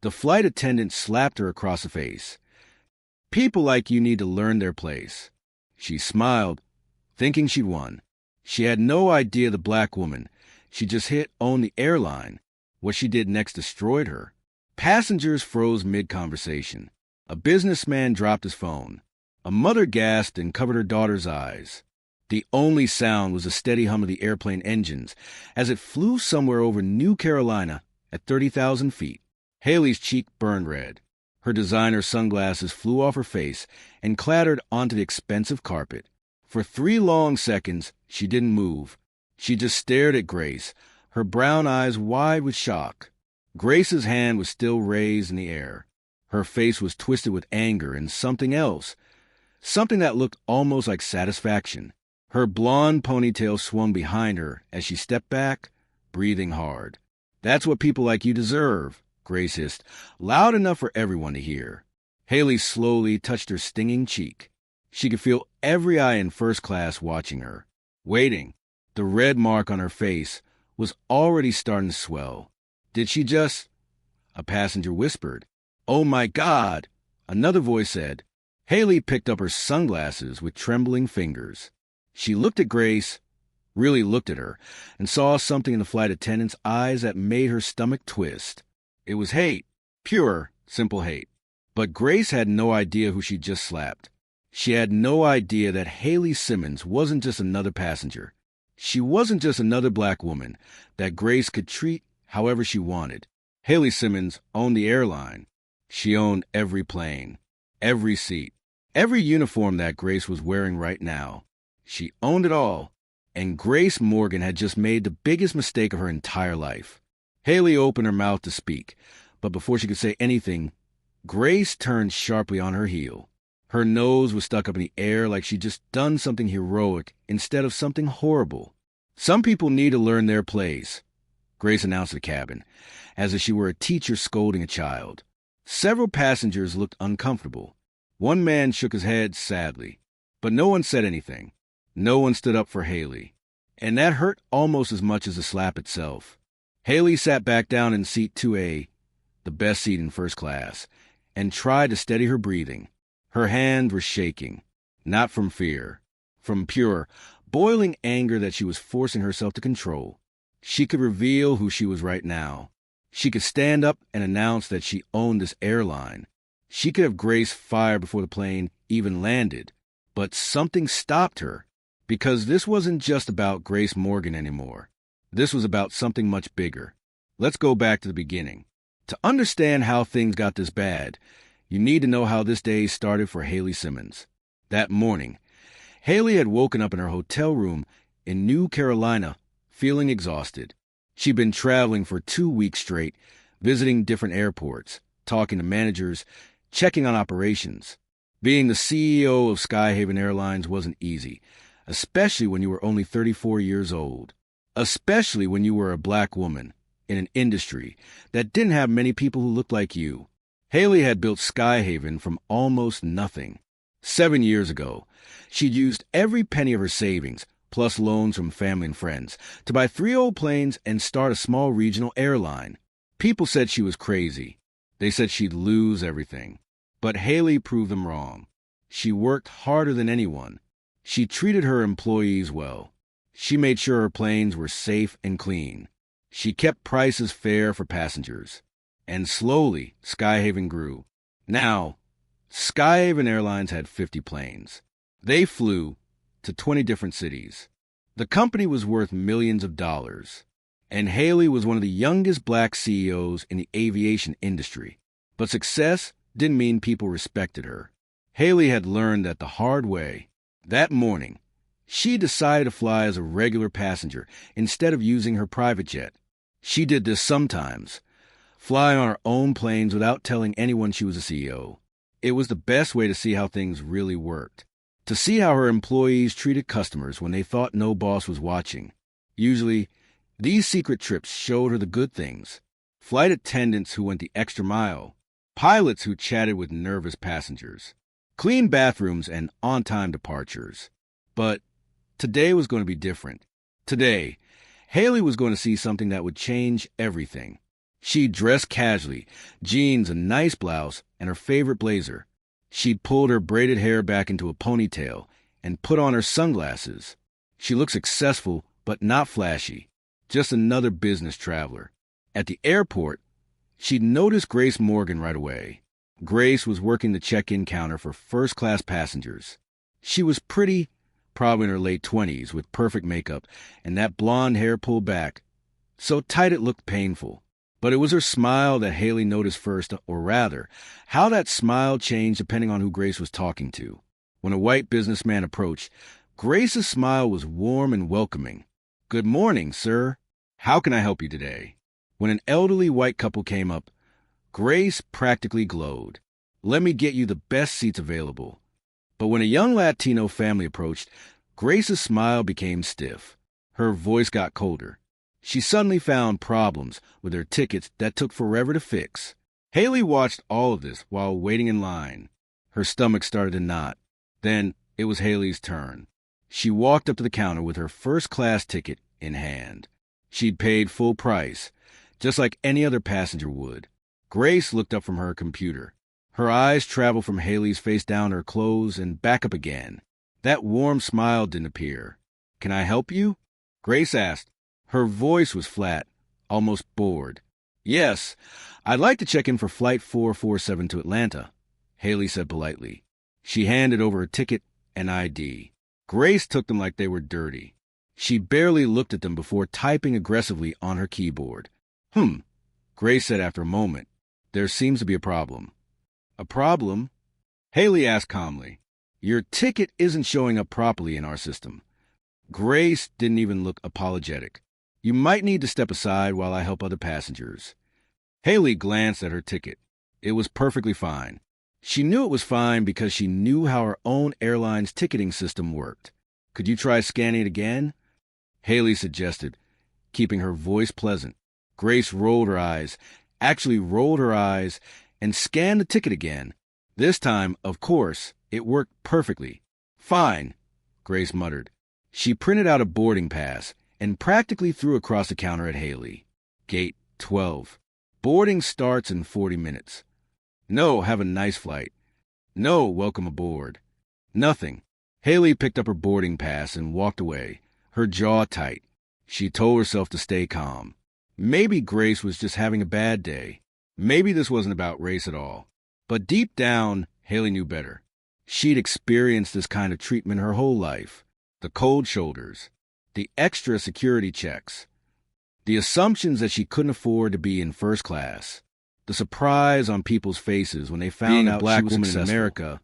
The flight attendant slapped her across the face. "People like you need to learn their place." She smiled, thinking she'd won. She had no idea the black woman she just hit owned the airline. What she did next destroyed her. Passengers froze mid-conversation. A businessman dropped his phone. A mother gasped and covered her daughter's eyes. The only sound was the steady hum of the airplane engines as it flew somewhere over New Carolina at 30,000 feet. Hailey's cheek burned red. Her designer sunglasses flew off her face and clattered onto the expensive carpet. For 3 long seconds, she didn't move. She just stared at Grace, her brown eyes wide with shock. Grace's hand was still raised in the air. Her face was twisted with anger and something else, something that looked almost like satisfaction. Her blonde ponytail swung behind her as she stepped back, breathing hard. "That's what people like you deserve," Grace hissed, loud enough for everyone to hear. Hailey slowly touched her stinging cheek. She could feel every eye in first class watching her, waiting. The red mark on her face was already starting to swell. "Did she just—" A passenger whispered. "Oh my God!" Another voice said. Hailey picked up her sunglasses with trembling fingers. She looked at Grace, really looked at her, and saw something in the flight attendant's eyes that made her stomach twist. It was hate. Pure, simple hate. But Grace had no idea who she just slapped. She had no idea that Hailey Simmons wasn't just another passenger. She wasn't just another black woman that Grace could treat however she wanted. Hailey Simmons owned the airline. She owned every plane, every seat, every uniform that Grace was wearing right now. She owned it all. And Grace Morgan had just made the biggest mistake of her entire life. Hailey opened her mouth to speak, but before she could say anything, Grace turned sharply on her heel. Her nose was stuck up in the air like she'd just done something heroic instead of something horrible. "Some people need to learn their place," Grace announced to the cabin, as if she were a teacher scolding a child. Several passengers looked uncomfortable. One man shook his head sadly, but no one said anything. No one stood up for Hailey, and that hurt almost as much as the slap itself. Hailey sat back down in seat 2A, the best seat in first class, and tried to steady her breathing. Her hands were shaking, not from fear, from pure, boiling anger that she was forcing herself to control. She could reveal who she was right now. She could stand up and announce that she owned this airline. She could have Grace fired before the plane even landed. But something stopped her, because this wasn't just about Grace Morgan anymore. This was about something much bigger. Let's go back to the beginning. To understand how things got this bad, you need to know how this day started for Hailey Simmons. That morning, Hailey had woken up in her hotel room in New Carolina, feeling exhausted. She'd been traveling for 2 weeks straight, visiting different airports, talking to managers, checking on operations. Being the CEO of Skyhaven Airlines wasn't easy, especially when you were only 34 years old. Especially when you were a black woman in an industry that didn't have many people who looked like you. Hailey had built Skyhaven from almost nothing. 7 years ago, she'd used every penny of her savings, plus loans from family and friends, to buy 3 old planes and start a small regional airline. People said she was crazy. They said she'd lose everything. But Hailey proved them wrong. She worked harder than anyone. She treated her employees well. She made sure her planes were safe and clean. She kept prices fair for passengers. And slowly, Skyhaven grew. Now, Skyhaven Airlines had 50 planes. They flew to 20 different cities. The company was worth millions of dollars. And Hailey was one of the youngest black CEOs in the aviation industry. But success didn't mean people respected her. Hailey had learned that the hard way. That morning, she decided to fly as a regular passenger instead of using her private jet. She did this sometimes, flying on her own planes without telling anyone she was a CEO. It was the best way to see how things really worked, to see how her employees treated customers when they thought no boss was watching. Usually, these secret trips showed her the good things. Flight attendants who went the extra mile, pilots who chatted with nervous passengers, clean bathrooms and on-time departures. But today was going to be different. Today, Hailey was going to see something that would change everything. She dressed casually, jeans, a nice blouse, and her favorite blazer. She'd pulled her braided hair back into a ponytail and put on her sunglasses. She looked successful, but not flashy, just another business traveler. At the airport, she'd noticed Grace Morgan right away. Grace was working the check-in counter for first-class passengers. She was pretty, probably in her late 20s, with perfect makeup and that blonde hair pulled back, so tight it looked painful. But it was her smile that Hailey noticed first, or rather, how that smile changed depending on who Grace was talking to. When a white businessman approached, Grace's smile was warm and welcoming. "Good morning, sir. How can I help you today?" When an elderly white couple came up, Grace practically glowed. "Let me get you the best seats available." But when a young Latino family approached, Grace's smile became stiff. Her voice got colder. She suddenly found problems with her tickets that took forever to fix. Hailey watched all of this while waiting in line. Her stomach started to knot. Then it was Hailey's turn. She walked up to the counter with her first-class ticket in hand. She'd paid full price, just like any other passenger would. Grace looked up from her computer. Her eyes traveled from Hailey's face down her clothes and back up again. That warm smile didn't appear. "Can I help you?" Grace asked. Her voice was flat, almost bored. "Yes, I'd like to check in for Flight 447 to Atlanta," Hailey said politely. She handed over her ticket and ID. Grace took them like they were dirty. She barely looked at them before typing aggressively on her keyboard. Grace said after a moment. "There seems to be a problem." "A problem?" Hailey asked calmly. "Your ticket isn't showing up properly in our system." Grace didn't even look apologetic. "You might need to step aside while I help other passengers." Hailey glanced at her ticket. It was perfectly fine. She knew it was fine because she knew how her own airline's ticketing system worked. "Could you try scanning it again?" Hailey suggested, keeping her voice pleasant. Grace rolled her eyes, and scanned the ticket again. This time, of course, it worked perfectly. "Fine," Grace muttered. She printed out a boarding pass and practically threw across the counter at Hailey. "Gate 12. Boarding starts in 40 minutes. No, have a nice flight. No, welcome aboard." Nothing. Hailey picked up her boarding pass and walked away, her jaw tight. She told herself to stay calm. Maybe Grace was just having a bad day. Maybe this wasn't about race at all. But deep down, Hailey knew better. She'd experienced this kind of treatment her whole life. The cold shoulders, the extra security checks, the assumptions that she couldn't afford to be in first class, the surprise on people's faces when they found out she was successful in America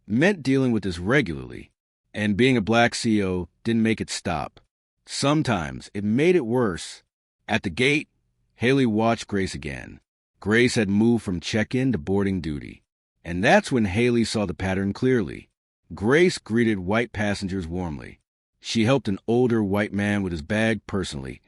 meant dealing with this regularly. And being a black CEO didn't make it stop. Sometimes it made it worse. At the gate, Hailey watched Grace again. Grace had moved from check-in to boarding duty. And that's when Hailey saw the pattern clearly. Grace greeted white passengers warmly. She helped an older white man with his bag personally,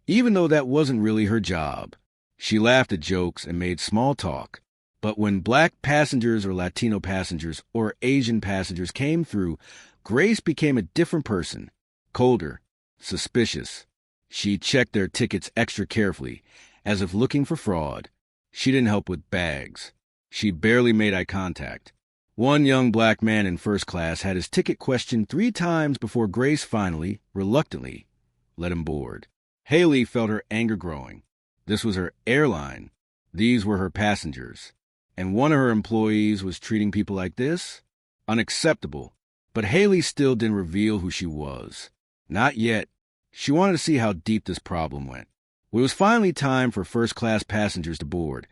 even though that wasn't really her job. She laughed at jokes and made small talk. But when black passengers or Latino passengers or Asian passengers came through, Grace became a different person. Colder, suspicious. She checked their tickets extra carefully, as if looking for fraud. She didn't help with bags. She barely made eye contact. One young black man in first class had his ticket questioned 3 times before Grace finally, reluctantly, let him board. Hailey felt her anger growing. This was her airline. These were her passengers. And one of her employees was treating people like this? Unacceptable. But Hailey still didn't reveal who she was. Not yet. She wanted to see how deep this problem went. When it was finally time for first-class passengers to board,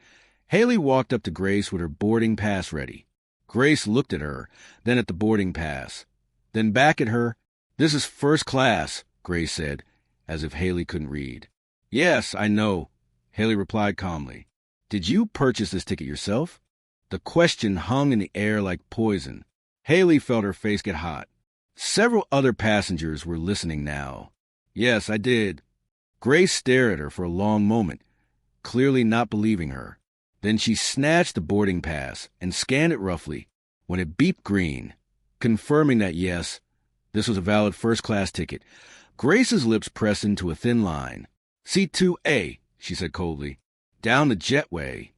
Hailey walked up to Grace with her boarding pass ready. Grace looked at her, then at the boarding pass, then back at her. "This is first class," Grace said, as if Hailey couldn't read. "Yes, I know," Hailey replied calmly. "Did you purchase this ticket yourself?" The question hung in the air like poison. Hailey felt her face get hot. Several other passengers were listening now. "Yes, I did." Grace stared at her for a long moment, clearly not believing her. Then she snatched the boarding pass and scanned it roughly when it beeped green, confirming that yes, this was a valid first-class ticket. Grace's lips pressed into a thin line. "Seat 2A, she said coldly. down the jetway.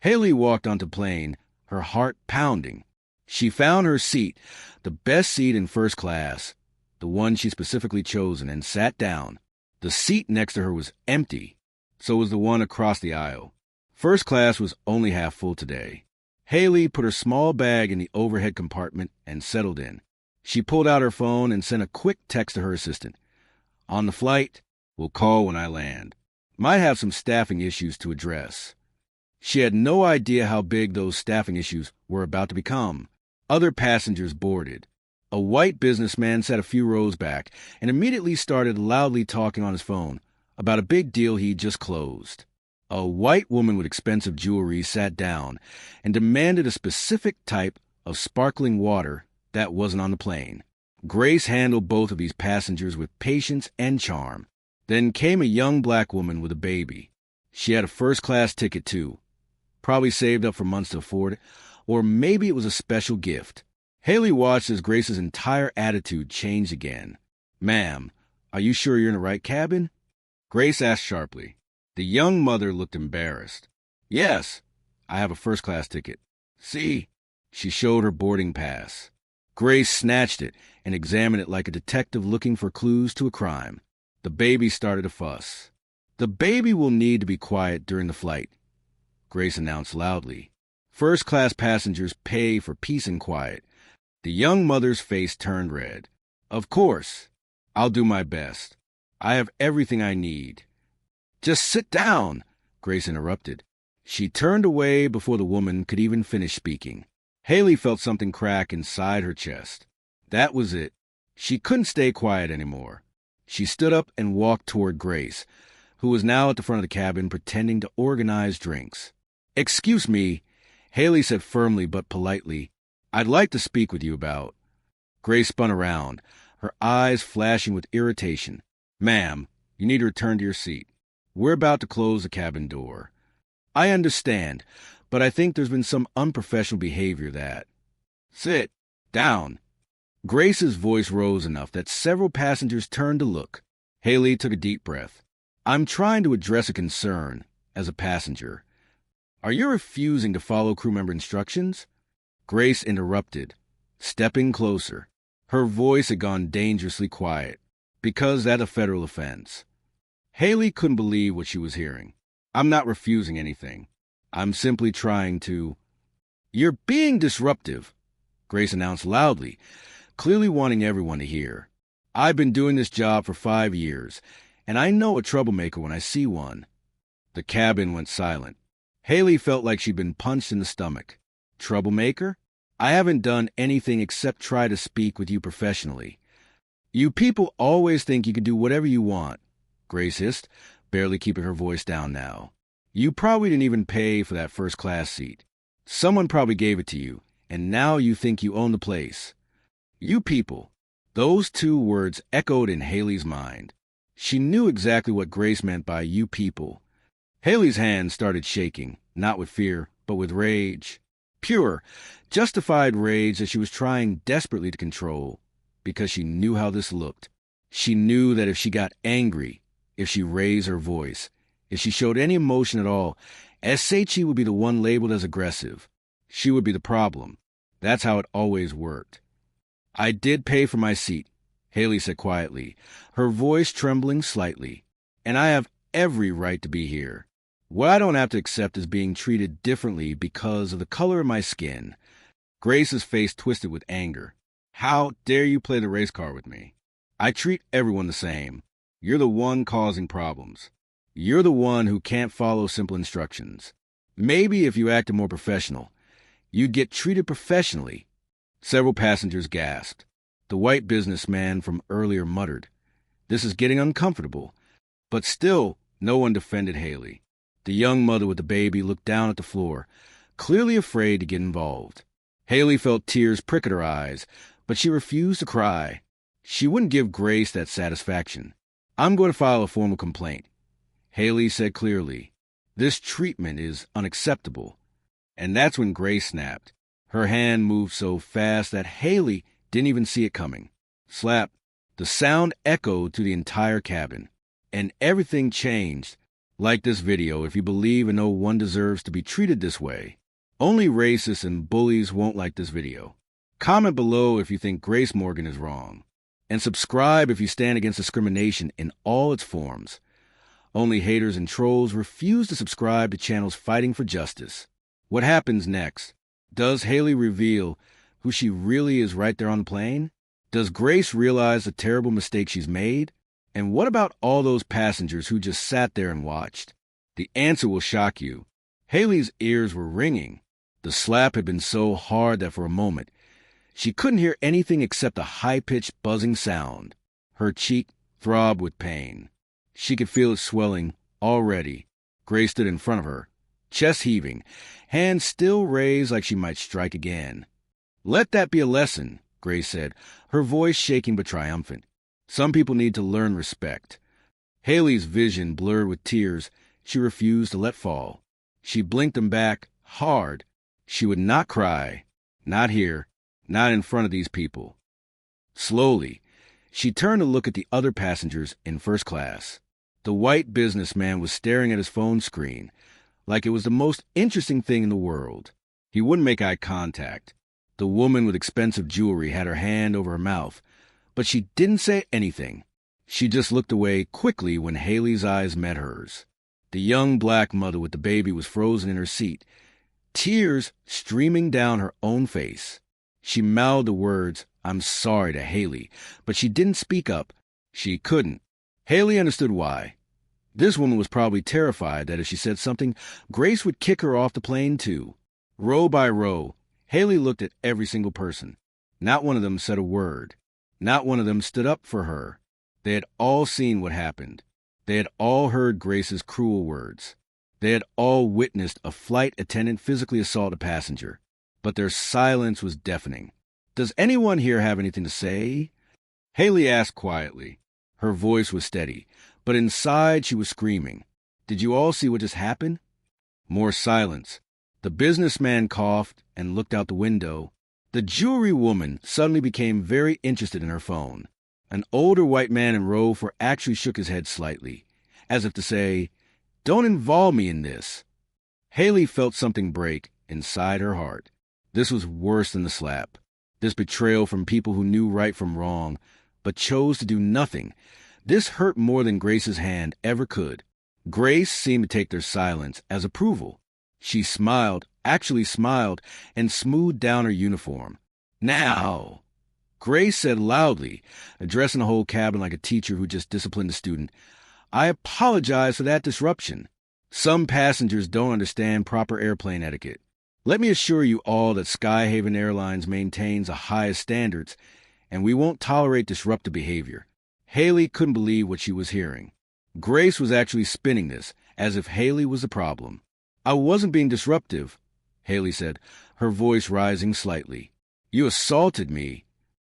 Hailey walked onto plane, her heart pounding. She found her seat, the best seat in first class, the one she specifically chosen, and sat down. The seat next to her was empty, so was the one across the aisle. First class was only half full today. Hailey put her small bag in the overhead compartment and settled in. She pulled out her phone and sent a quick text to her assistant. On the flight, we'll call when I land. Might have some staffing issues to address. She had no idea how big those staffing issues were about to become. Other passengers boarded. A white businessman sat a few rows back and immediately started loudly talking on his phone about a big deal he'd just closed. A white woman with expensive jewelry sat down and demanded a specific type of sparkling water that wasn't on the plane. Grace handled both of these passengers with patience and charm. Then came a young black woman with a baby. She had a first-class ticket, too. Probably saved up for months to afford it, or maybe it was a special gift. Hailey watched as Grace's entire attitude changed again. "Ma'am, are you sure you're in the right cabin?" Grace asked sharply. The young mother looked embarrassed. "Yes, I have a first-class ticket. See?" She showed her boarding pass. Grace snatched it and examined it like a detective looking for clues to a crime. The baby started a fuss. "The baby will need to be quiet during the flight," Grace announced loudly. "First-class passengers pay for peace and quiet." The young mother's face turned red. "Of course. I'll do my best. I have everything I need." "Just sit down," Grace interrupted. She turned away before the woman could even finish speaking. Hailey felt something crack inside her chest. That was it. She couldn't stay quiet anymore. She stood up and walked toward Grace, who was now at the front of the cabin pretending to organize drinks. "Excuse me," Hailey said firmly but politely. "I'd like to speak with you about—" Grace spun around, her eyes flashing with irritation. "Ma'am, you need to return to your seat. We're about to close the cabin door. I understand, but I think there's been some unprofessional behavior that—" "Sit down." Grace's voice rose enough that several passengers turned to look. Hailey took a deep breath. "I'm trying to address a concern as a passenger. Are you refusing to follow crew member instructions?" Grace interrupted, stepping closer. Her voice had gone dangerously quiet. "Because that's a federal offense." Hailey couldn't believe what she was hearing. "I'm not refusing anything. I'm simply trying to—" "You're being disruptive," Grace announced loudly, clearly wanting everyone to hear. "I've been doing this job for 5 years, and I know a troublemaker when I see one." The cabin went silent. Hailey felt like she'd been punched in the stomach. "Troublemaker? I haven't done anything except try to speak with you professionally." "You people always think you can do whatever you want," Grace hissed, barely keeping her voice down now. "You probably didn't even pay for that first-class seat. Someone probably gave it to you, and now you think you own the place." "You people." Those two words echoed in Hailey's mind. She knew exactly what Grace meant by "you people." Hailey's hands started shaking, not with fear, but with rage. Pure, justified rage that she was trying desperately to control, because she knew how this looked. She knew that if she got angry, if she raised her voice, if she showed any emotion at all, Seichi would be the one labeled as aggressive. She would be the problem. That's how it always worked. "I did pay for my seat," Hailey said quietly, her voice trembling slightly. "And I have every right to be here. What I don't have to accept is being treated differently because of the color of my skin." Grace's face twisted with anger. "How dare you play the race card with me? I treat everyone the same. You're the one causing problems. You're the one who can't follow simple instructions. Maybe if you acted more professional, you'd get treated professionally." Several passengers gasped. The white businessman from earlier muttered, "This is getting uncomfortable." But still, no one defended Hailey. The young mother with the baby looked down at the floor, clearly afraid to get involved. Hailey felt tears prick at her eyes, but she refused to cry. She wouldn't give Grace that satisfaction. "I'm going to file a formal complaint," Hailey said clearly. "This treatment is unacceptable." And that's when Grace snapped. Her hand moved so fast that Hailey didn't even see it coming. Slap. The sound echoed through the entire cabin, and everything changed, Like this video if you believe and know one deserves to be treated this way. Only racists and bullies won't like this video. Comment below if you think Grace Morgan is wrong. And subscribe if you stand against discrimination in all its forms. Only haters and trolls refuse to subscribe to channels fighting for justice. What happens next? Does Hailey reveal who she really is right there on the plane? Does Grace realize the terrible mistake she's made? And what about all those passengers who just sat there and watched? The answer will shock you. Hailey's ears were ringing. The slap had been so hard that for a moment, she couldn't hear anything except a high-pitched buzzing sound. Her cheek throbbed with pain. She could feel it swelling already. Grace stood in front of her, chest heaving, hands still raised like she might strike again. "Let that be a lesson," Grace said, her voice shaking but triumphant. "Some people need to learn respect." Hailey's vision blurred with tears she refused to let fall. She blinked them back hard. She would not cry. Not here. Not in front of these people. Slowly, she turned to look at the other passengers in first class. The white businessman was staring at his phone screen like it was the most interesting thing in the world. He wouldn't make eye contact. The woman with expensive jewelry had her hand over her mouth, but she didn't say anything. She just looked away quickly when Hailey's eyes met hers. The young black mother with the baby was frozen in her seat, tears streaming down her own face. She mouthed the words, "I'm sorry," to Hailey, but she didn't speak up. She couldn't. Hailey understood why. This woman was probably terrified that if she said something, Grace would kick her off the plane too. Row by row, Hailey looked at every single person. Not one of them said a word. Not one of them stood up for her. They had all seen what happened. They had all heard Grace's cruel words. They had all witnessed a flight attendant physically assault a passenger. But their silence was deafening. "Does anyone here have anything to say?" Hailey asked quietly. Her voice was steady, but inside she was screaming. "Did you all see what just happened?" More silence. The businessman coughed and looked out the window. The jewelry woman suddenly became very interested in her phone. An older white man in row 4 actually shook his head slightly, as if to say, "Don't involve me in this." Hailey felt something break inside her heart. This was worse than the slap. This betrayal from people who knew right from wrong, but chose to do nothing. This hurt more than Grace's hand ever could. Grace seemed to take their silence as approval. She smiled, actually smiled, and smoothed down her uniform. "Now," Grace said loudly, addressing the whole cabin like a teacher who just disciplined a student, "I apologize for that disruption. Some passengers don't understand proper airplane etiquette. Let me assure you all that Skyhaven Airlines maintains the highest standards, and we won't tolerate disruptive behavior." Hailey couldn't believe what she was hearing. Grace was actually spinning this, as if Hailey was the problem. "I wasn't being disruptive," Hailey said, her voice rising slightly. "You assaulted me.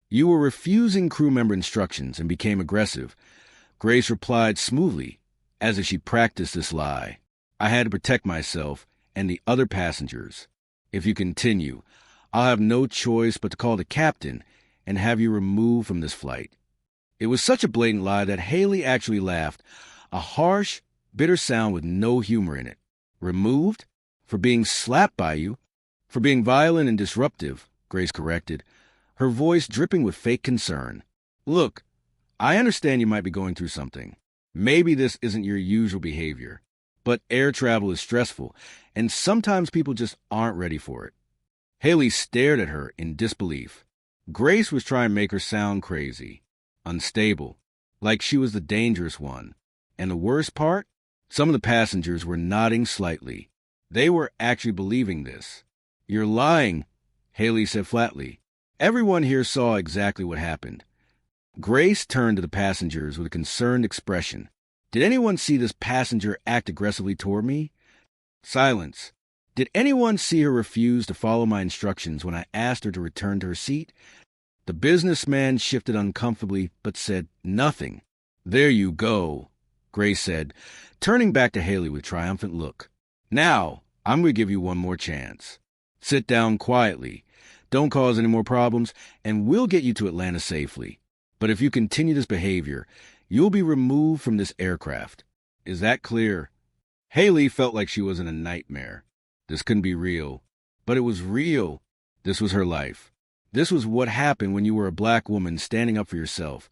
You were refusing crew member instructions and became aggressive." Grace replied smoothly, as if she practiced this lie. "I had to protect myself and the other passengers. If you continue, I'll have no choice but to call the captain and have you removed from this flight." It was such a blatant lie that Hailey actually laughed, a harsh, bitter sound with no humor in it. "Removed? For being slapped by you? For being violent and disruptive," Grace corrected, her voice dripping with fake concern. "Look, I understand you might be going through something. Maybe this isn't your usual behavior. But air travel is stressful, and sometimes people just aren't ready for it." Hailey stared at her in disbelief. Grace was trying to make her sound crazy, unstable, like she was the dangerous one. And the worst part? Some of the passengers were nodding slightly. They were actually believing this. "You're lying," Hailey said flatly. "Everyone here saw exactly what happened." Grace turned to the passengers with a concerned expression. "Did anyone see this passenger act aggressively toward me?" Silence. "Did anyone see her refuse to follow my instructions when I asked her to return to her seat?" The businessman shifted uncomfortably, but said nothing. "There you go," Grace said, turning back to Hailey with a triumphant look. "Now, I'm going to give you one more chance. Sit down quietly. Don't cause any more problems, and we'll get you to Atlanta safely. But if you continue this behavior, you'll be removed from this aircraft. Is that clear?" Hailey felt like she was in a nightmare. This couldn't be real. But it was real. This was her life. This was what happened when you were a black woman standing up for yourself.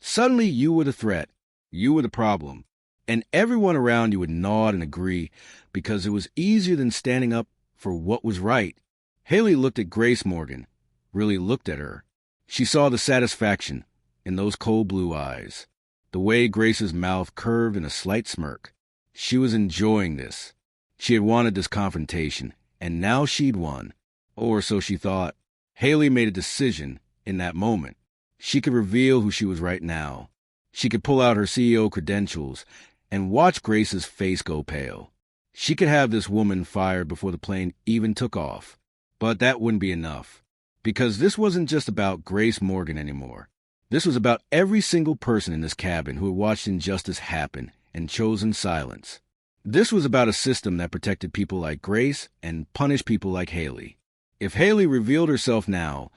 Suddenly you were the threat. You were the problem. And everyone around you would nod and agree because it was easier than standing up for what was right. Hailey looked at Grace Morgan, really looked at her. She saw the satisfaction in those cold blue eyes, the way Grace's mouth curved in a slight smirk. She was enjoying this. She had wanted this confrontation, and now she'd won. Or so she thought. Hailey made a decision in that moment. She could reveal who she was right now. She could pull out her CEO credentials and watch Grace's face go pale. She could have this woman fired before the plane even took off. But that wouldn't be enough. Because this wasn't just about Grace Morgan anymore. This was about every single person in this cabin who had watched injustice happen and chosen silence. This was about a system that protected people like Grace and punished people like Hailey. If Hailey revealed herself now,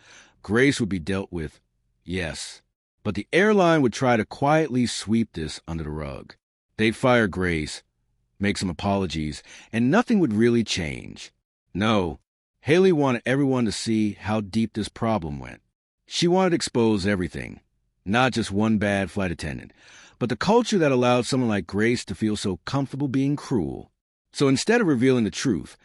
Grace would be dealt with, yes. But the airline would try to quietly sweep this under the rug. They'd fire Grace, make some apologies, and nothing would really change. No, Hailey wanted everyone to see how deep this problem went. She wanted to expose everything, not just one bad flight attendant, but the culture that allowed someone like Grace to feel so comfortable being cruel. So instead of revealing the truth,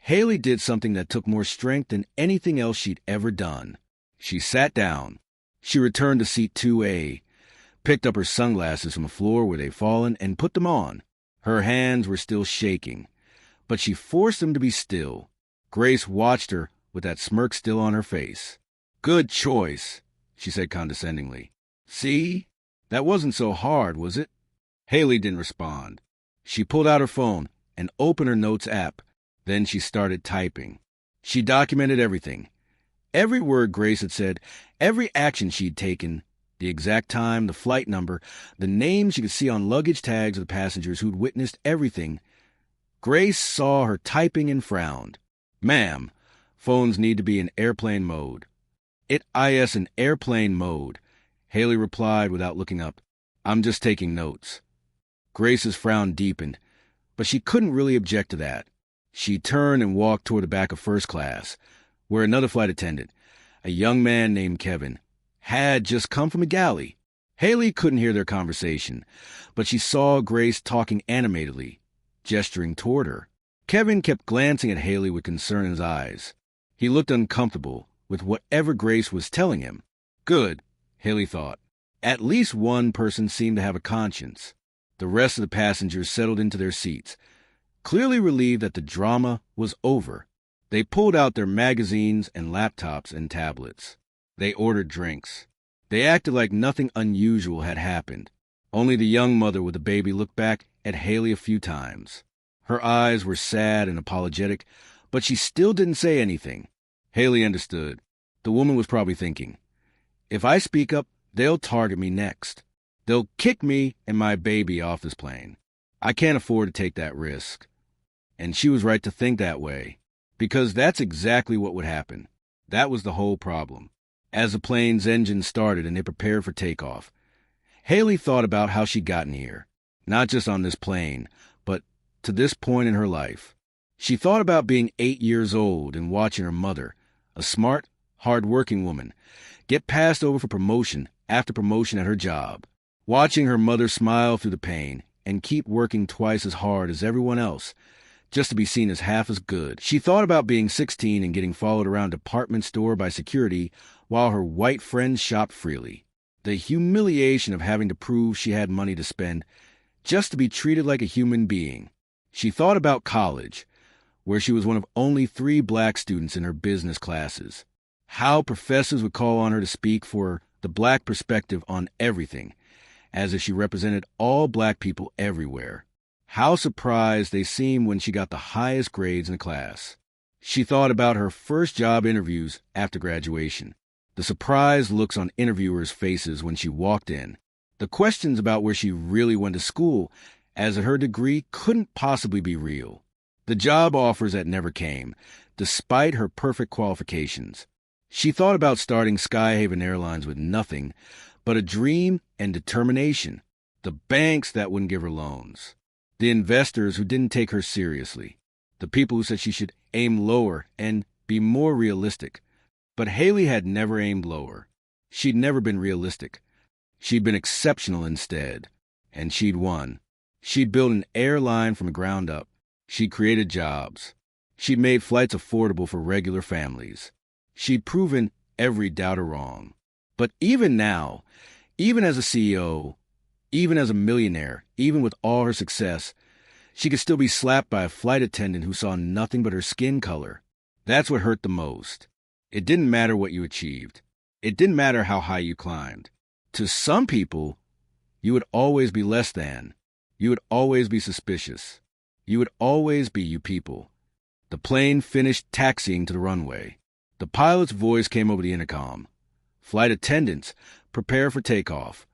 Hailey did something that took more strength than anything else she'd ever done. She sat down. She returned to seat 2A, picked up her sunglasses from the floor where they'd fallen, and put them on. Her hands were still shaking, but she forced them to be still. Grace watched her with that smirk still on her face. "Good choice," she said condescendingly. "See? That wasn't so hard, was it?" Hailey didn't respond. She pulled out her phone and opened her notes app. Then she started typing. She documented everything. Every word Grace had said, every action she'd taken, the exact time, the flight number, the names she could see on luggage tags of the passengers who'd witnessed everything. Grace saw her typing and frowned. "Ma'am, phones need to be in airplane mode." "It is in airplane mode," Hailey replied without looking up. "I'm just taking notes." Grace's frown deepened, but she couldn't really object to that. She turned and walked toward the back of first class, where another flight attendant, a young man named Kevin, had just come from a galley. Hailey couldn't hear their conversation, but she saw Grace talking animatedly, gesturing toward her. Kevin kept glancing at Hailey with concern in his eyes. He looked uncomfortable with whatever Grace was telling him. Good, Hailey thought. At least one person seemed to have a conscience. The rest of the passengers settled into their seats, clearly relieved that the drama was over. They pulled out their magazines and laptops and tablets. They ordered drinks. They acted like nothing unusual had happened. Only the young mother with the baby looked back at Hailey a few times. Her eyes were sad and apologetic, but she still didn't say anything. Hailey understood. The woman was probably thinking, if I speak up, they'll target me next. They'll kick me and my baby off this plane. I can't afford to take that risk. And she was right to think that way, because that's exactly what would happen. That was the whole problem. As the plane's engine started and they prepared for takeoff, Hailey thought about how she'd gotten here, not just on this plane, but to this point in her life. She thought about being 8 years old and watching her mother, a smart, hard-working woman, get passed over for promotion after promotion at her job, watching her mother smile through the pain and keep working twice as hard as everyone else, just to be seen as half as good. She thought about being 16 and getting followed around a department store by security while her white friends shopped freely. The humiliation of having to prove she had money to spend just to be treated like a human being. She thought about college, where she was one of only 3 black students in her business classes. How professors would call on her to speak for the black perspective on everything, as if she represented all black people everywhere. How surprised they seemed when she got the highest grades in the class. She thought about her first job interviews after graduation, the surprised looks on interviewers' faces when she walked in, the questions about where she really went to school, as if her degree couldn't possibly be real, the job offers that never came, despite her perfect qualifications. She thought about starting Skyhaven Airlines with nothing but a dream and determination, the banks that wouldn't give her loans, The investors who didn't take her seriously. The people who said she should aim lower and be more realistic. But Hailey had never aimed lower. She'd never been realistic. She'd been exceptional instead. And she'd won. She'd built an airline from the ground up. She'd created jobs. She'd made flights affordable for regular families. She'd proven every doubter wrong. But even now, even as a CEO, even as a millionaire, even with all her success, she could still be slapped by a flight attendant who saw nothing but her skin color. That's what hurt the most. It didn't matter what you achieved. It didn't matter how high you climbed. To some people, you would always be less than. You would always be suspicious. You would always be you people. The plane finished taxiing to the runway. The pilot's voice came over the intercom. Flight attendants, prepare for takeoff.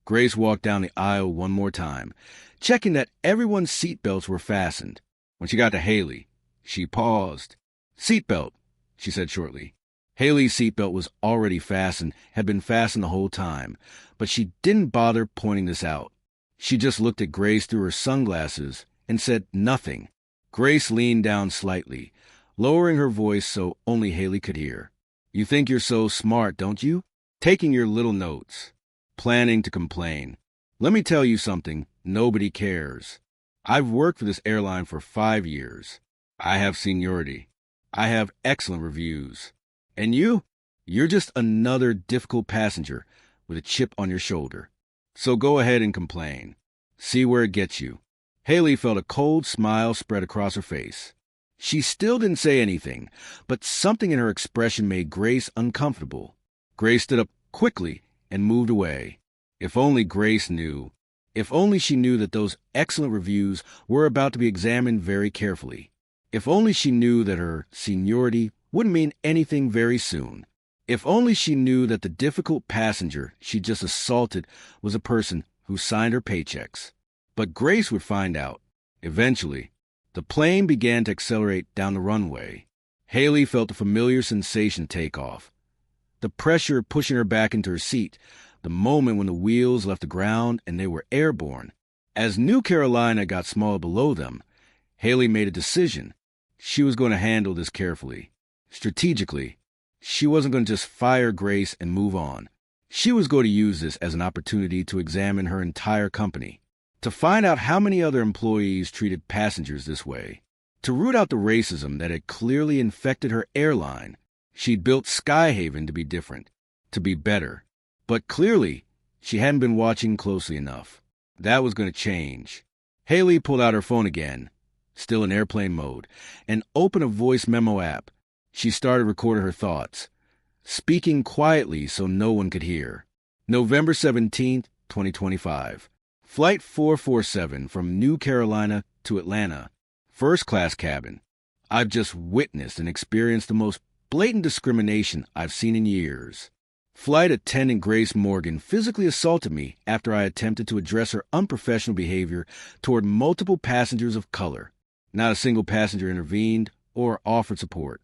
Grace walked down the aisle one more time, checking that everyone's seatbelts were fastened. When she got to Hailey, she paused. Seatbelt, she said shortly. Hailey's seatbelt was already fastened, had been fastened the whole time, but she didn't bother pointing this out. She just looked at Grace through her sunglasses and said nothing. Grace leaned down slightly, lowering her voice so only Hailey could hear. You think you're so smart, don't you? Taking your little notes. Planning to complain. Let me tell you something, nobody cares. I've worked for this airline for 5 years. I have seniority. I have excellent reviews. And you're just another difficult passenger with a chip on your shoulder. So go ahead and complain. See where it gets you. Hailey felt a cold smile spread across her face. She still didn't say anything, but something in her expression made Grace uncomfortable. Grace stood up quickly and moved away. If only Grace knew. If only she knew that those excellent reviews were about to be examined very carefully. If only she knew that her seniority wouldn't mean anything very soon. If only she knew that the difficult passenger she just assaulted was a person who signed her paychecks. But Grace would find out. Eventually, the plane began to accelerate down the runway. Hailey felt the familiar sensation take off. The pressure pushing her back into her seat, the moment when the wheels left the ground and they were airborne. As New Carolina got smaller below them, Hailey made a decision. She was going to handle this carefully. Strategically, she wasn't going to just fire Grace and move on. She was going to use this as an opportunity to examine her entire company, to find out how many other employees treated passengers this way, to root out the racism that had clearly infected her airline. She'd built Skyhaven to be different, to be better. But clearly, she hadn't been watching closely enough. That was going to change. Hailey pulled out her phone again, still in airplane mode, and opened a voice memo app. She started recording her thoughts, speaking quietly so no one could hear. November 17th, 2025. Flight 447 from New Carolina to Atlanta. First class cabin. I've just witnessed and experienced the most blatant discrimination I've seen in years. Flight attendant Grace Morgan physically assaulted me after I attempted to address her unprofessional behavior toward multiple passengers of color. Not a single passenger intervened or offered support.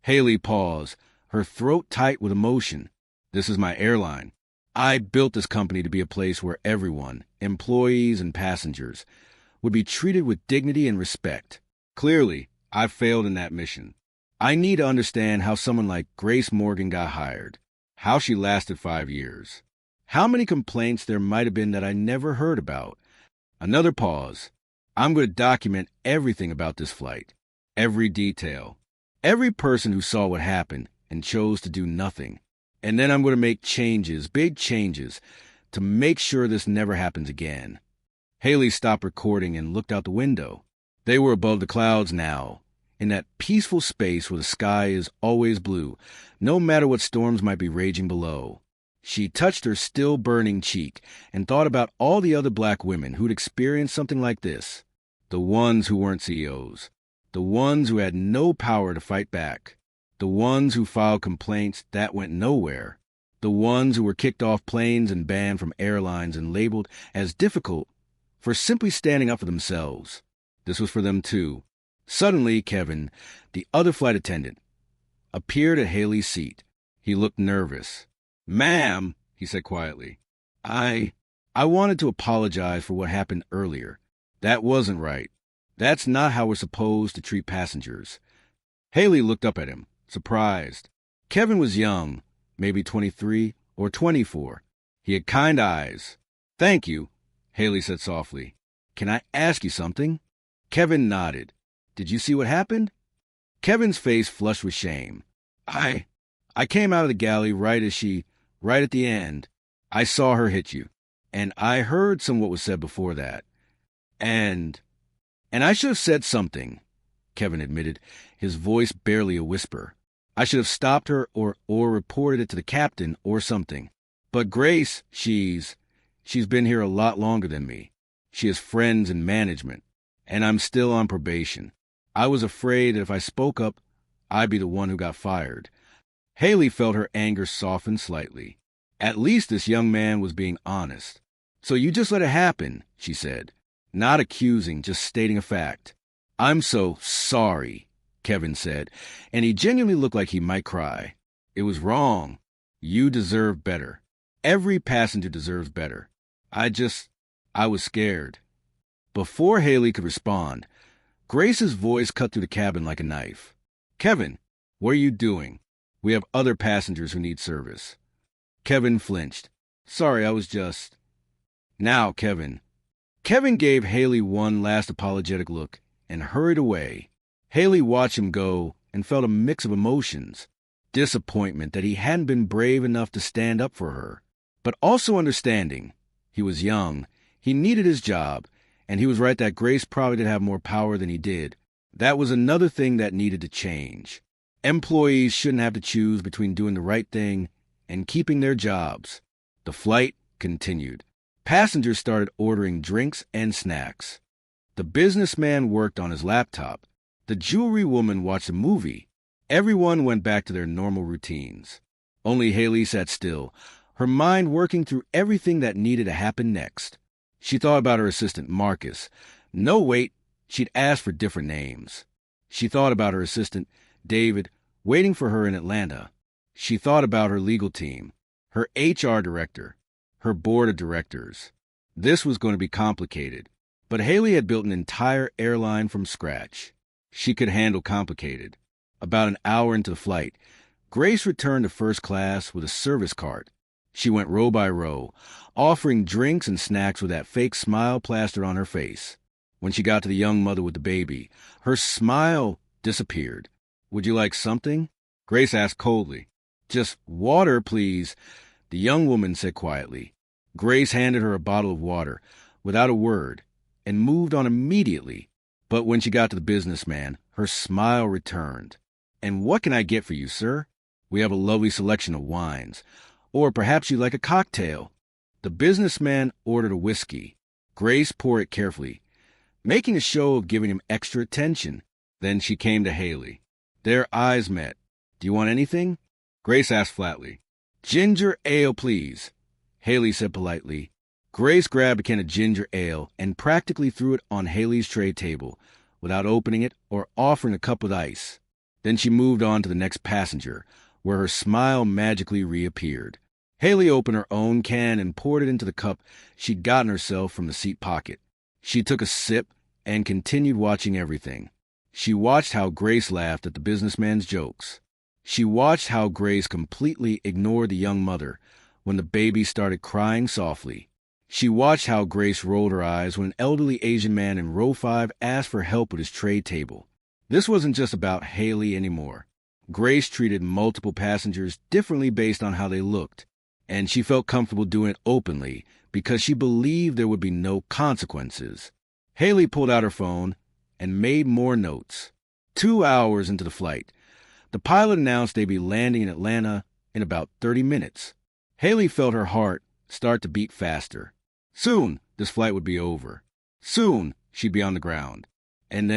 Hailey paused, her throat tight with emotion. This is my airline. I built this company to be a place where everyone, employees and passengers, would be treated with dignity and respect. Clearly, I failed in that mission. I need to understand how someone like Grace Morgan got hired, how she lasted 5 years, how many complaints there might have been that I never heard about. Another pause. I'm going to document everything about this flight, every detail, every person who saw what happened and chose to do nothing. And then I'm going to make changes, big changes, to make sure this never happens again. Hailey stopped recording and looked out the window. They were above the clouds now, in that peaceful space where the sky is always blue, no matter what storms might be raging below. She touched her still burning cheek and thought about all the other black women who'd experienced something like this. The ones who weren't CEOs. The ones who had no power to fight back. The ones who filed complaints that went nowhere. The ones who were kicked off planes and banned from airlines and labeled as difficult for simply standing up for themselves. This was for them too. Suddenly, Kevin, the other flight attendant, appeared at Hailey's seat. He looked nervous. "Ma'am," he said quietly, I wanted to apologize for what happened earlier. That wasn't right. That's not how we're supposed to treat passengers. Hailey looked up at him, surprised. Kevin was young, maybe 23 or 24. He had kind eyes. "Thank you," Hailey said softly. "Can I ask you something?" Kevin nodded. "Did you see what happened?" Kevin's face flushed with shame. I came out of the galley right at the end. I saw her hit you. And I heard some what was said before that. And I should have said something," Kevin admitted, his voice barely a whisper. "I should have stopped her or reported it to the captain or something. But Grace, she's been here a lot longer than me. She has friends in management, and I'm still on probation. I was afraid that if I spoke up, I'd be the one who got fired." Hailey felt her anger soften slightly. At least this young man was being honest. "So you just let it happen," she said. Not accusing, just stating a fact. "I'm so sorry," Kevin said, and he genuinely looked like he might cry. "It was wrong. You deserve better. Every passenger deserves better. I was scared." Before Hailey could respond, Grace's voice cut through the cabin like a knife. "Kevin, what are you doing? We have other passengers who need service." Kevin flinched. "Sorry, I was just..." "Now, Kevin." Kevin gave Hailey one last apologetic look and hurried away. Hailey watched him go and felt a mix of emotions. Disappointment that he hadn't been brave enough to stand up for her, but also understanding. He was young, he needed his job, and he was right that Grace probably did have more power than he did. That was another thing that needed to change. Employees shouldn't have to choose between doing the right thing and keeping their jobs. The flight continued. Passengers started ordering drinks and snacks. The businessman worked on his laptop. The jewelry woman watched a movie. Everyone went back to their normal routines. Only Hailey sat still, her mind working through everything that needed to happen next. She thought about her assistant, Marcus. No, wait, she'd asked for different names. She thought about her assistant, David, waiting for her in Atlanta. She thought about her legal team, her HR director, her board of directors. This was going to be complicated, but Hailey had built an entire airline from scratch. She could handle complicated. About an hour into the flight, Grace returned to first class with a service cart. She went row by row, offering drinks and snacks with that fake smile plastered on her face. When she got to the young mother with the baby, her smile disappeared. "Would you like something?" Grace asked coldly. "Just water, please," the young woman said quietly. Grace handed her a bottle of water, without a word, and moved on immediately. But when she got to the businessman, her smile returned. "And what can I get for you, sir? We have a lovely selection of wines. Or perhaps you'd like a cocktail." The businessman ordered a whiskey. Grace poured it carefully, making a show of giving him extra attention. Then she came to Hailey. Their eyes met. "Do you want anything?" Grace asked flatly. "Ginger ale, please," Hailey said politely. Grace grabbed a can of ginger ale and practically threw it on Hailey's tray table, without opening it or offering a cup with ice. Then she moved on to the next passenger, where her smile magically reappeared. Hailey opened her own can and poured it into the cup she'd gotten herself from the seat pocket. She took a sip and continued watching everything. She watched how Grace laughed at the businessman's jokes. She watched how Grace completely ignored the young mother when the baby started crying softly. She watched how Grace rolled her eyes when an elderly Asian man in row 5 asked for help with his tray table. This wasn't just about Hailey anymore. Grace treated multiple passengers differently based on how they looked, and she felt comfortable doing it openly because she believed there would be no consequences. Hailey pulled out her phone and made more notes. 2 hours into the flight, the pilot announced they'd be landing in Atlanta in about 30 minutes. Hailey felt her heart start to beat faster. Soon, this flight would be over. Soon, she'd be on the ground. And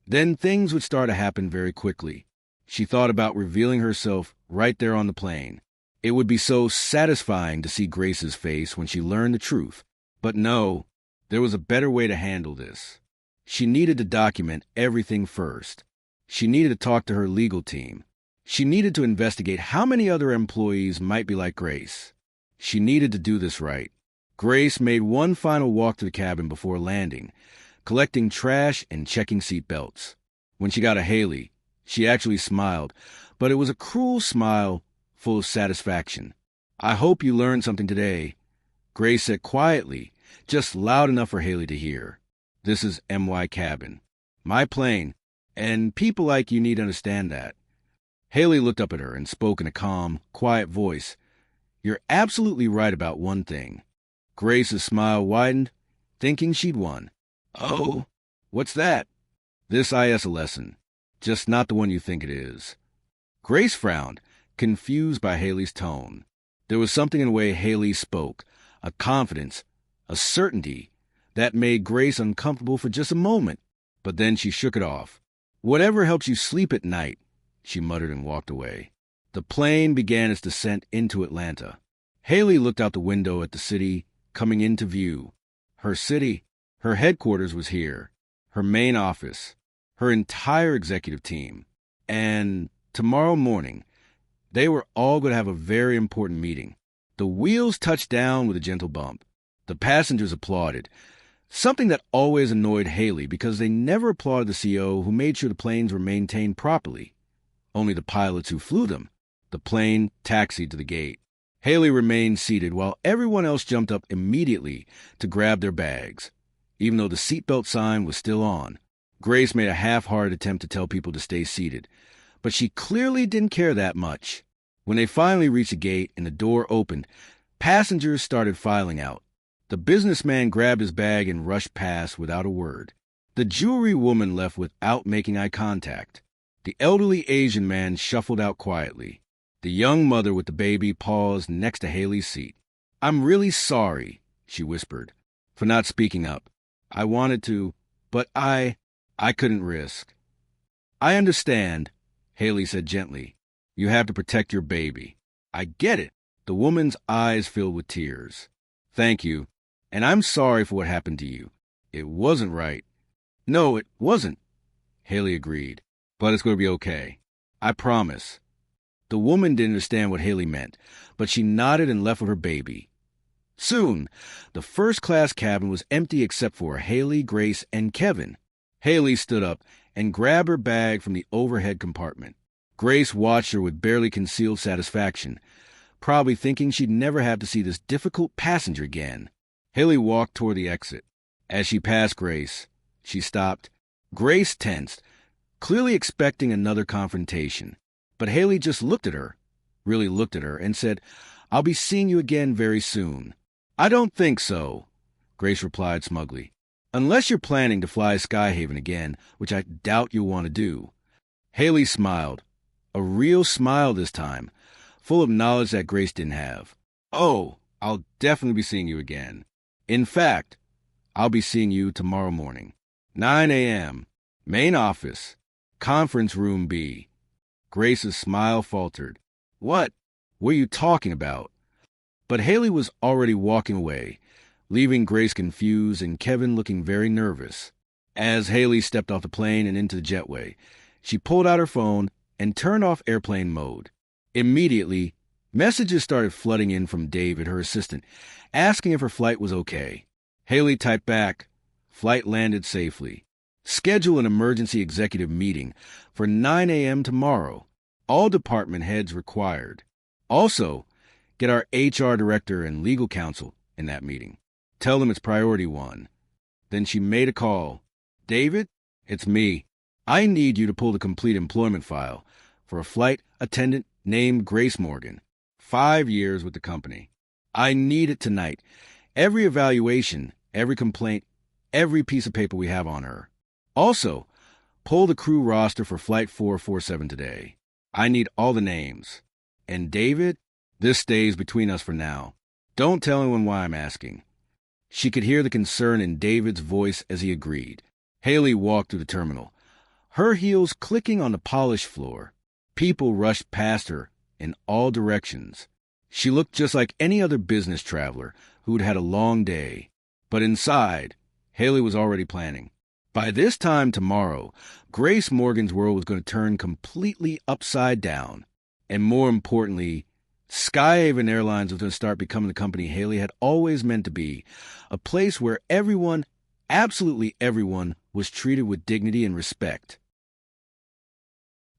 then things would start to happen very quickly. She thought about revealing herself right there on the plane. It would be so satisfying to see Grace's face when she learned the truth. But no, there was a better way to handle this. She needed to document everything first. She needed to talk to her legal team. She needed to investigate how many other employees might be like Grace. She needed to do this right. Grace made one final walk to the cabin before landing, collecting trash and checking seat belts. When she got to Hailey, she actually smiled, but it was a cruel smile full of satisfaction. "I hope you learned something today," Grace said quietly, just loud enough for Hailey to hear. "This is MY Cabin. My plane, and people like you need to understand that." Hailey looked up at her and spoke in a calm, quiet voice. "You're absolutely right about one thing." Grace's smile widened, thinking she'd won. "Oh, what's that?" "This IS lesson. Just not the one you think it is." Grace frowned, confused by Hailey's tone. There was something in the way Hailey spoke, a confidence, a certainty, that made Grace uncomfortable for just a moment. But then she shook it off. "Whatever helps you sleep at night," she muttered and walked away. The plane began its descent into Atlanta. Hailey looked out the window at the city coming into view. Her city, her headquarters was here, her main office, her entire executive team. And tomorrow morning, they were all going to have a very important meeting. The wheels touched down with a gentle bump. The passengers applauded, something that always annoyed Hailey because they never applauded the CEO who made sure the planes were maintained properly. Only the pilots who flew them. The plane taxied to the gate. Hailey remained seated while everyone else jumped up immediately to grab their bags. Even though the seatbelt sign was still on, Grace made a half-hearted attempt to tell people to stay seated, but she clearly didn't care that much. When they finally reached the gate and the door opened, passengers started filing out. The businessman grabbed his bag and rushed past without a word. The jewelry woman left without making eye contact. The elderly Asian man shuffled out quietly. The young mother with the baby paused next to Hailey's seat. "I'm really sorry," she whispered, "for not speaking up. I wanted to, but I couldn't risk." "I understand," Hailey said gently. "You have to protect your baby." "I get it." The woman's eyes filled with tears. "Thank you. And I'm sorry for what happened to you. It wasn't right." "No, it wasn't," Hailey agreed. "But it's going to be okay. I promise." The woman didn't understand what Hailey meant, but she nodded and left with her baby. Soon, the first-class cabin was empty except for Hailey, Grace, and Kevin. Hailey stood up and grabbed her bag from the overhead compartment. Grace watched her with barely concealed satisfaction, probably thinking she'd never have to see this difficult passenger again. Hailey walked toward the exit. As she passed Grace, she stopped. Grace tensed, clearly expecting another confrontation. But Hailey just looked at her, really looked at her, and said, "I'll be seeing you again very soon." "I don't think so," Grace replied smugly. "Unless you're planning to fly Skyhaven again, which I doubt you'll want to do." Hailey smiled, a real smile this time, full of knowledge that Grace didn't have. "Oh, I'll definitely be seeing you again. In fact, I'll be seeing you tomorrow morning. 9 a.m., main office, conference room B. Grace's smile faltered. "What were you talking about?" But Hailey was already walking away, leaving Grace confused and Kevin looking very nervous. As Hailey stepped off the plane and into the jetway, she pulled out her phone and turned off airplane mode. Immediately, messages started flooding in from David, her assistant, asking if her flight was okay. Hailey typed back, "Flight landed safely. Schedule an emergency executive meeting for 9 a.m. tomorrow. All department heads required. Also, get our HR director and legal counsel in that meeting. Tell them it's priority 1. Then she made a call. "David, it's me. I need you to pull the complete employment file for a flight attendant named Grace Morgan. 5 years with the company. I need it tonight. Every evaluation, every complaint, every piece of paper we have on her. Also, pull the crew roster for Flight 447 today. I need all the names. And David, this stays between us for now. Don't tell anyone why I'm asking." She could hear the concern in David's voice as he agreed. Hailey walked through the terminal, her heels clicking on the polished floor. People rushed past her in all directions. She looked just like any other business traveler who'd had a long day. But inside, Hailey was already planning. By this time tomorrow, Grace Morgan's world was going to turn completely upside down. And more importantly, Skyhaven Airlines was going to start becoming the company Hailey had always meant to be, a place where everyone, absolutely everyone, was treated with dignity and respect.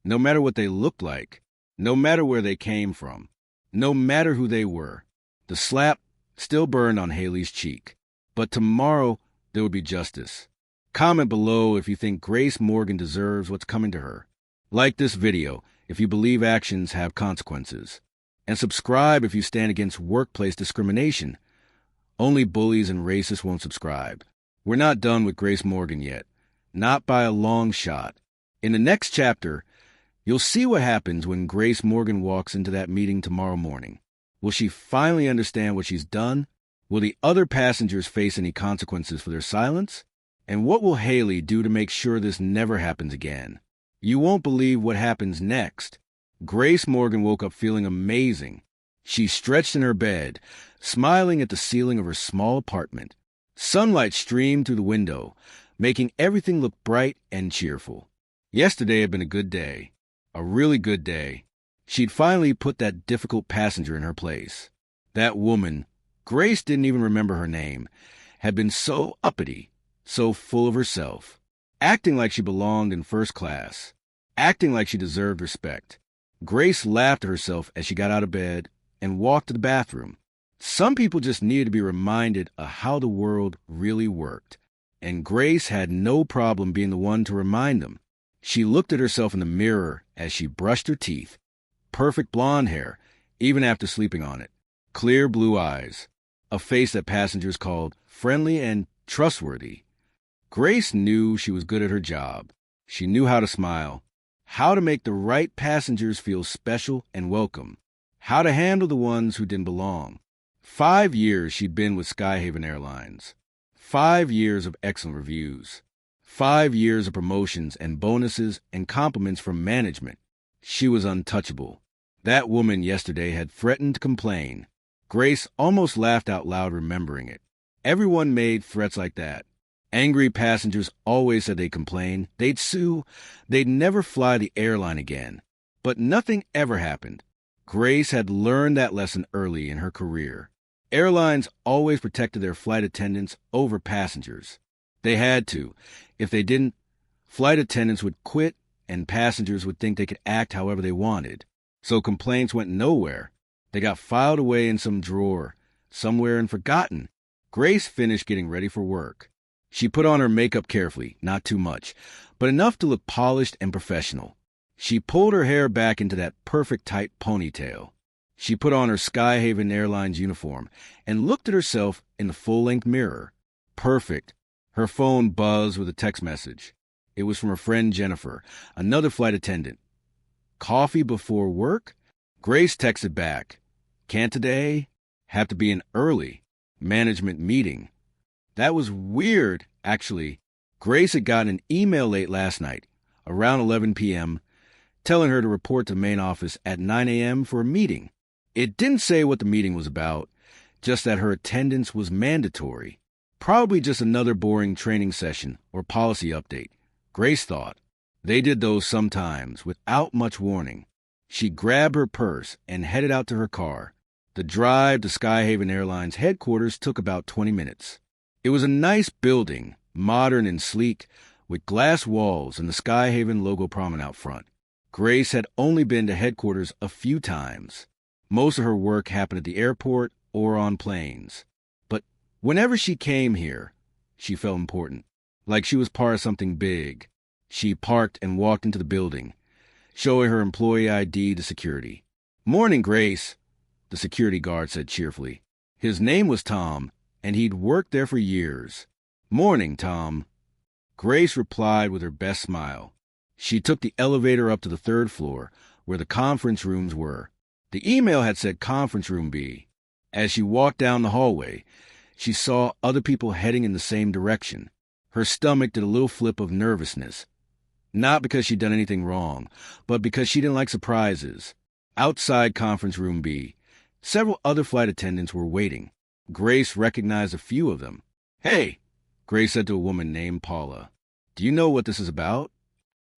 No matter what they looked like, no matter where they came from, no matter who they were, the slap still burned on Hailey's cheek. But tomorrow, there would be justice. Comment below if you think Grace Morgan deserves what's coming to her. Like this video if you believe actions have consequences. And subscribe if you stand against workplace discrimination. Only bullies and racists won't subscribe. We're not done with Grace Morgan yet. Not by a long shot. In the next chapter, you'll see what happens when Grace Morgan walks into that meeting tomorrow morning. Will she finally understand what she's done? Will the other passengers face any consequences for their silence? And what will Hailey do to make sure this never happens again? You won't believe what happens next. Grace Morgan woke up feeling amazing. She stretched in her bed, smiling at the ceiling of her small apartment. Sunlight streamed through the window, making everything look bright and cheerful. Yesterday had been a good day. A really good day. She'd finally put that difficult passenger in her place. That woman, Grace didn't even remember her name, had been so uppity, so full of herself, acting like she belonged in first class, acting like she deserved respect. Grace laughed at herself as she got out of bed and walked to the bathroom. Some people just needed to be reminded of how the world really worked, and Grace had no problem being the one to remind them. She looked at herself in the mirror as she brushed her teeth. Perfect blonde hair, even after sleeping on it. Clear blue eyes. A face that passengers called friendly and trustworthy. Grace knew she was good at her job. She knew how to smile, how to make the right passengers feel special and welcome, how to handle the ones who didn't belong. 5 years she'd been with Skyhaven Airlines. 5 years of excellent reviews. 5 years of promotions and bonuses and compliments from management. She was untouchable. That woman yesterday had threatened to complain. Grace almost laughed out loud remembering it. Everyone made threats like that. Angry passengers always said they'd complain, they'd sue, they'd never fly the airline again. But nothing ever happened. Grace had learned that lesson early in her career. Airlines always protected their flight attendants over passengers. They had to. If they didn't, flight attendants would quit and passengers would think they could act however they wanted. So complaints went nowhere. They got filed away in some drawer, somewhere and forgotten. Grace finished getting ready for work. She put on her makeup carefully, not too much, but enough to look polished and professional. She pulled her hair back into that perfect tight ponytail. She put on her Skyhaven Airlines uniform and looked at herself in the full-length mirror. Perfect. Her phone buzzed with a text message. It was from her friend Jennifer, another flight attendant. Coffee before work? Grace texted back. Can't today? Have to be in early. Management meeting. That was weird, actually. Grace had gotten an email late last night, around 11 p.m., telling her to report to main office at 9 a.m. for a meeting. It didn't say what the meeting was about, just that her attendance was mandatory. Probably just another boring training session or policy update, Grace thought. They did those sometimes, without much warning. She grabbed her purse and headed out to her car. The drive to Skyhaven Airlines headquarters took about 20 minutes. It was a nice building, modern and sleek, with glass walls and the Skyhaven logo prominent out front. Grace had only been to headquarters a few times. Most of her work happened at the airport or on planes. But whenever she came here, she felt important, like she was part of something big. She parked and walked into the building, showing her employee ID to security. "Morning, Grace," the security guard said cheerfully. His name was Tom, and he'd worked there for years. "Morning, Tom." Grace replied with her best smile. She took the elevator up to the 3rd floor, where the conference rooms were. The email had said Conference Room B. As she walked down the hallway, she saw other people heading in the same direction. Her stomach did a little flip of nervousness. Not because she'd done anything wrong, but because she didn't like surprises. Outside Conference Room B, several other flight attendants were waiting. Grace recognized a few of them. "Hey," Grace said to a woman named Paula. "Do you know what this is about?"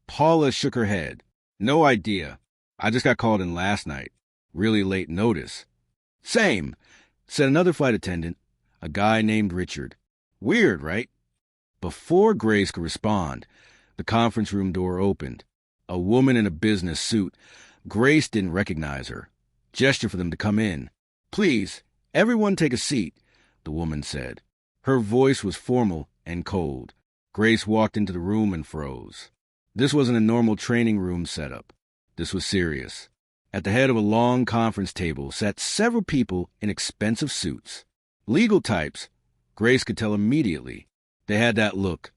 Paula shook her head. "No idea. I just got called in last night." Really late notice. Same, said another flight attendant, a guy named Richard. Weird, right? Before Grace could respond, the conference room door opened. A woman in a business suit. Grace didn't recognize her. Gestured for them to come in. Please, everyone take a seat, the woman said. Her voice was formal and cold. Grace walked into the room and froze. This wasn't a normal training room setup. This was serious. At the head of a long conference table sat several people in expensive suits. Legal types. Grace could tell immediately. They had that look.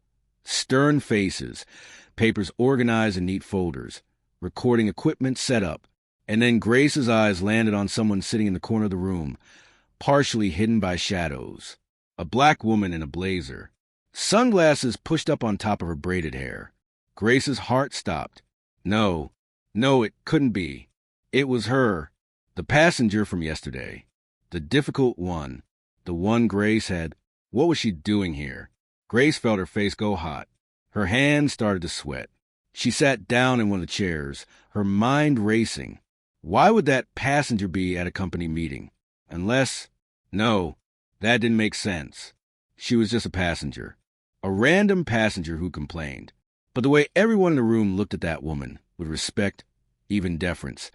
Stern faces, papers organized in neat folders, recording equipment set up. And then Grace's eyes landed on someone sitting in the corner of the room, partially hidden by shadows. A black woman in a blazer. Sunglasses pushed up on top of her braided hair. Grace's heart stopped. No, it couldn't be. It was her, the passenger from yesterday. The difficult one. The one Grace had. What was she doing here? Grace felt her face go hot. Her hands started to sweat. She sat down in one of the chairs, her mind racing. Why would that passenger be at a company meeting? Unless... No, that didn't make sense. She was just a passenger. A random passenger who complained. But the way everyone in the room looked at that woman, with respect, even deference,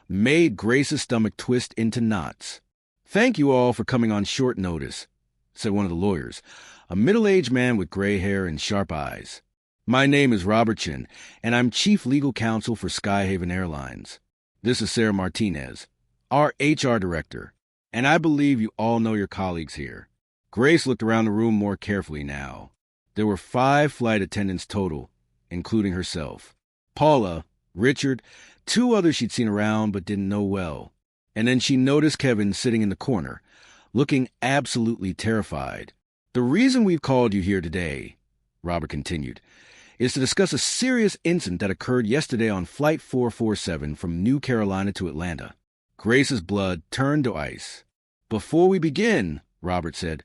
made Grace's stomach twist into knots. Thank you all for coming on short notice, said one of the lawyers, a middle-aged man with gray hair and sharp eyes. My name is Robert Chin, and I'm Chief Legal Counsel for Skyhaven Airlines. This is Sarah Martinez, our HR Director, and I believe you all know your colleagues here. Grace looked around the room more carefully now. There were 5 flight attendants total, including herself. Paula, Richard, 2 others she'd seen around but didn't know well. And then she noticed Kevin sitting in the corner, looking absolutely terrified. The reason we've called you here today, Robert continued, is to discuss a serious incident that occurred yesterday on Flight 447 from New Carolina to Atlanta. Grace's blood turned to ice. Before we begin, Robert said,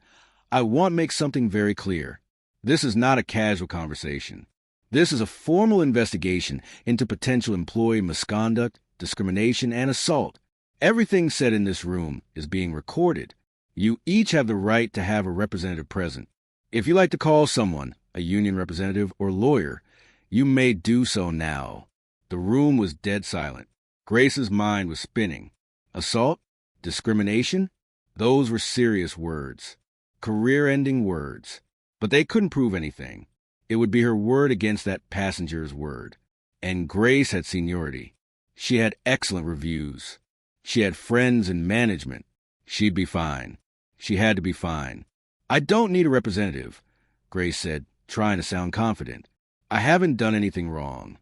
I want to make something very clear. This is not a casual conversation. This is a formal investigation into potential employee misconduct, discrimination, and assault. Everything said in this room is being recorded. You each have the right to have a representative present. If you like to call someone, a union representative or lawyer, you may do so now. The room was dead silent. Grace's mind was spinning. Assault? Discrimination? Those were serious words. Career-ending words. But they couldn't prove anything. It would be her word against that passenger's word. And Grace had seniority. She had excellent reviews. She had friends in management. She'd be fine. She had to be fine. I don't need a representative, Grace said, trying to sound confident. I haven't done anything wrong.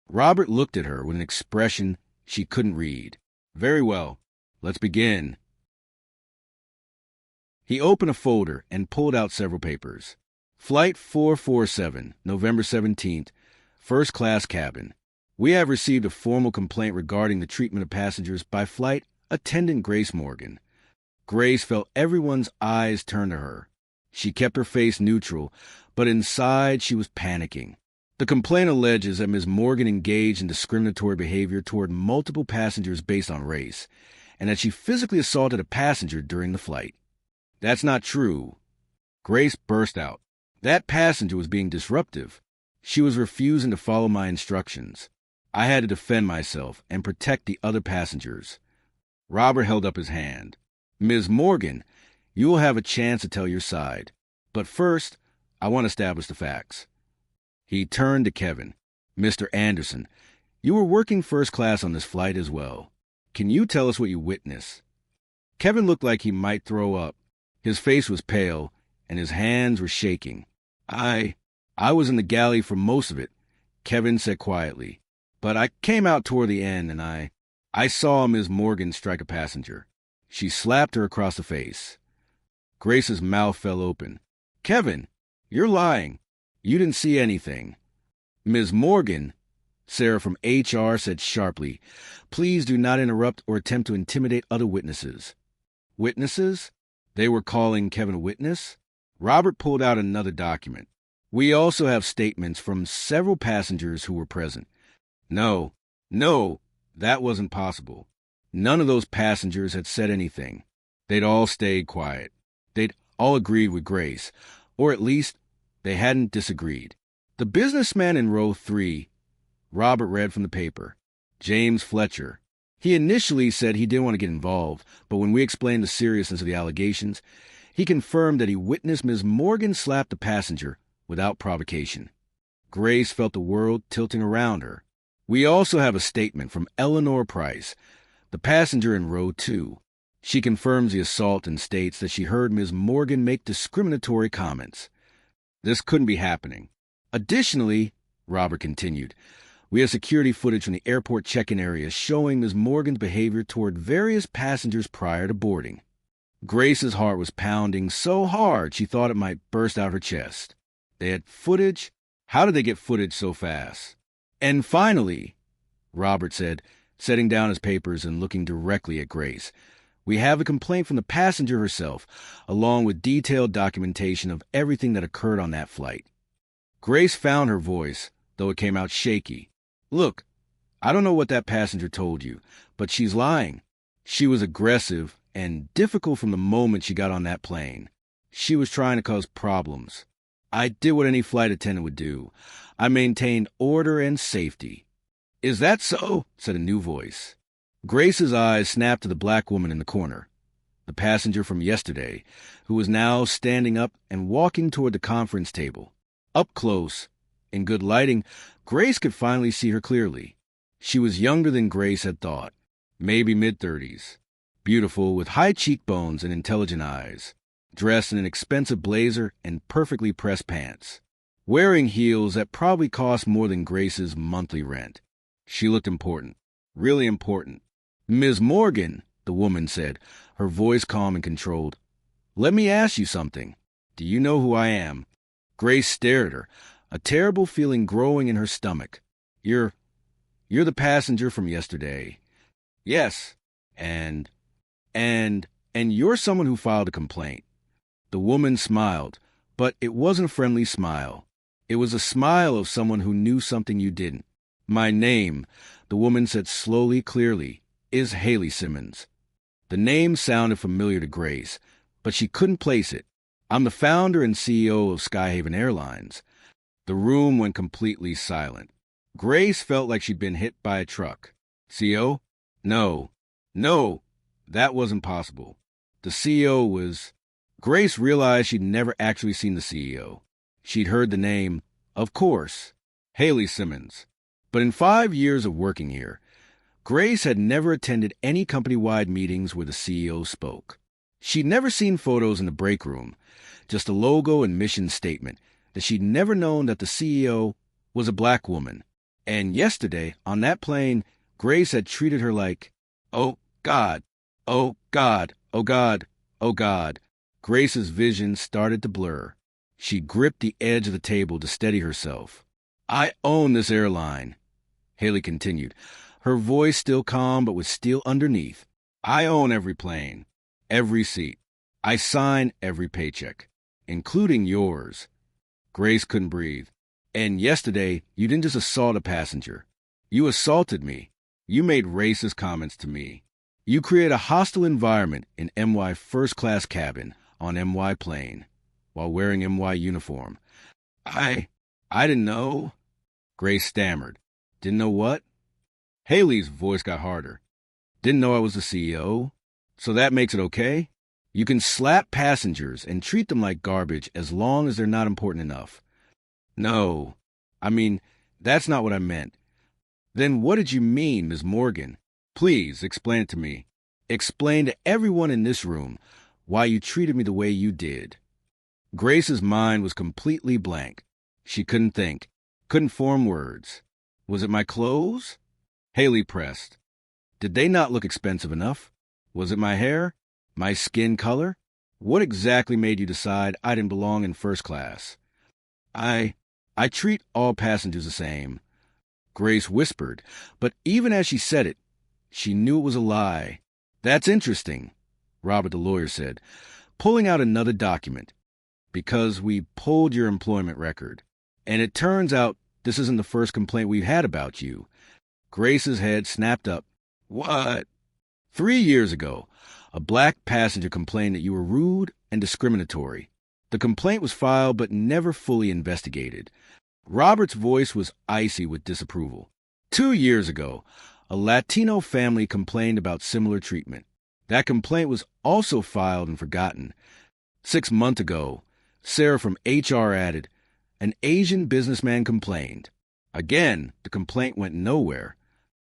Robert looked at her with an expression she couldn't read. Very well. Let's begin. He opened a folder and pulled out several papers. Flight 447, November 17th, first class cabin. We have received a formal complaint regarding the treatment of passengers by flight attendant Grace Morgan. Grace felt everyone's eyes turn to her. She kept her face neutral, but inside she was panicking. The complaint alleges that Ms. Morgan engaged in discriminatory behavior toward multiple passengers based on race, and that she physically assaulted a passenger during the flight. That's not true. Grace burst out. That passenger was being disruptive. She was refusing to follow my instructions. I had to defend myself and protect the other passengers. Robert held up his hand. Ms. Morgan, you will have a chance to tell your side. But first, I want to establish the facts. He turned to Kevin. Mr. Anderson, you were working first class on this flight as well. Can you tell us what you witnessed? Kevin looked like he might throw up. His face was pale, and his hands were shaking. I was in the galley for most of it, Kevin said quietly. But I came out toward the end, and I saw Ms. Morgan strike a passenger. She slapped her across the face. Grace's mouth fell open. Kevin, you're lying. You didn't see anything. Ms. Morgan, Sarah from HR said sharply, please do not interrupt or attempt to intimidate other witnesses. Witnesses? They were calling Kevin a witness? Robert pulled out another document. We also have statements from several passengers who were present. No, that wasn't possible. None of those passengers had said anything. They'd all stayed quiet. They'd all agreed with Grace, or at least they hadn't disagreed. The businessman in row 3, Robert read from the paper. James Fletcher. He initially said he didn't want to get involved, but when we explained the seriousness of the allegations, he confirmed that he witnessed Ms. Morgan slap the passenger without provocation. Grace felt the world tilting around her. We also have a statement from Eleanor Price, the passenger in row 2. She confirms the assault and states that she heard Ms. Morgan make discriminatory comments. This couldn't be happening. Additionally, Robert continued, we have security footage from the airport check-in area showing Ms. Morgan's behavior toward various passengers prior to boarding. Grace's heart was pounding so hard she thought it might burst out her chest. They had footage? How did they get footage so fast? And finally, Robert said, setting down his papers and looking directly at Grace, we have a complaint from the passenger herself, along with detailed documentation of everything that occurred on that flight. Grace found her voice, though it came out shaky. Look, I don't know what that passenger told you, but she's lying. She was aggressive and difficult from the moment she got on that plane. She was trying to cause problems. I did what any flight attendant would do. I maintained order and safety. Is that so? Said a new voice. Grace's eyes snapped to the black woman in the corner, the passenger from yesterday, who was now standing up and walking toward the conference table. Up close, in good lighting, Grace could finally see her clearly. She was younger than Grace had thought, maybe mid-30s, beautiful with high cheekbones and intelligent eyes, dressed in an expensive blazer and perfectly pressed pants, wearing heels that probably cost more than Grace's monthly rent. She looked important, really important. Ms. Morgan, the woman said, her voice calm and controlled. Let me ask you something. Do you know who I am? Grace stared at her, a terrible feeling growing in her stomach. You're the passenger from yesterday. Yes. And you're someone who filed a complaint. The woman smiled, but it wasn't a friendly smile. It was a smile of someone who knew something you didn't. My name, the woman said slowly, clearly, is Hailey Simmons. The name sounded familiar to Grace, but she couldn't place it. I'm the founder and CEO of Skyhaven Airlines. The room went completely silent. Grace felt like she'd been hit by a truck. CEO? No, that wasn't possible. The CEO was... Grace realized she'd never actually seen the CEO. She'd heard the name, of course, Hailey Simmons. But in 5 years of working here, Grace had never attended any company-wide meetings where the CEO spoke. She'd never seen photos in the break room, just a logo and mission statement, that she'd never known that the CEO was a black woman. And yesterday, on that plane, Grace had treated her like, oh, God, oh, God, oh, God, oh, God. Grace's vision started to blur. She gripped the edge of the table to steady herself. I own this airline, Hailey continued, her voice still calm but with steel underneath. I own every plane, every seat. I sign every paycheck, including yours. Grace couldn't breathe. And yesterday, you didn't just assault a passenger. You assaulted me. You made racist comments to me. You created a hostile environment in MY first-class cabin on MY plane while wearing MY uniform. I didn't know. Grace stammered. Didn't know what? Hailey's voice got harder. Didn't know I was the CEO? So that makes it okay? You can slap passengers and treat them like garbage as long as they're not important enough. No. I mean, that's not what I meant. Then what did you mean, Ms. Morgan? Please, explain it to me. Explain to everyone in this room why you treated me the way you did. Grace's mind was completely blank. She couldn't think, couldn't form words. Was it my clothes? Hailey pressed. Did they not look expensive enough? Was it my hair? My skin color? What exactly made you decide I didn't belong in first class? I treat all passengers the same, Grace whispered, but even as she said it, she knew it was a lie. That's interesting, Robert the lawyer said, pulling out another document, because we pulled your employment record, and it turns out this isn't the first complaint we've had about you. Grace's head snapped up. What? 3 years ago, a black passenger complained that you were rude and discriminatory. The complaint was filed but never fully investigated. Robert's voice was icy with disapproval. 2 years ago, a Latino family complained about similar treatment. That complaint was also filed and forgotten. 6 months ago, Sarah from HR added, an Asian businessman complained. Again, the complaint went nowhere.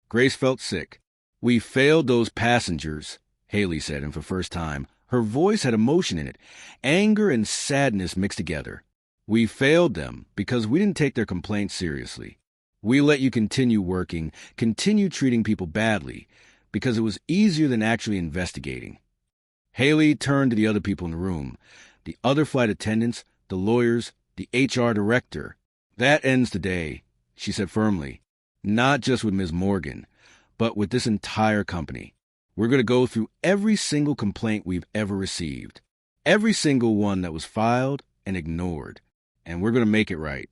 Grace felt sick. We failed those passengers, Hailey said, and for the first time, her voice had emotion in it, anger and sadness mixed together. We failed them because we didn't take their complaints seriously. We let you continue working, continue treating people badly, because it was easier than actually investigating. Hailey turned to the other people in the room, the other flight attendants, the lawyers, the HR director. That ends today, she said firmly, not just with Ms. Morgan, but with this entire company. We're going to go through every single complaint we've ever received, every single one that was filed and ignored, and we're going to make it right.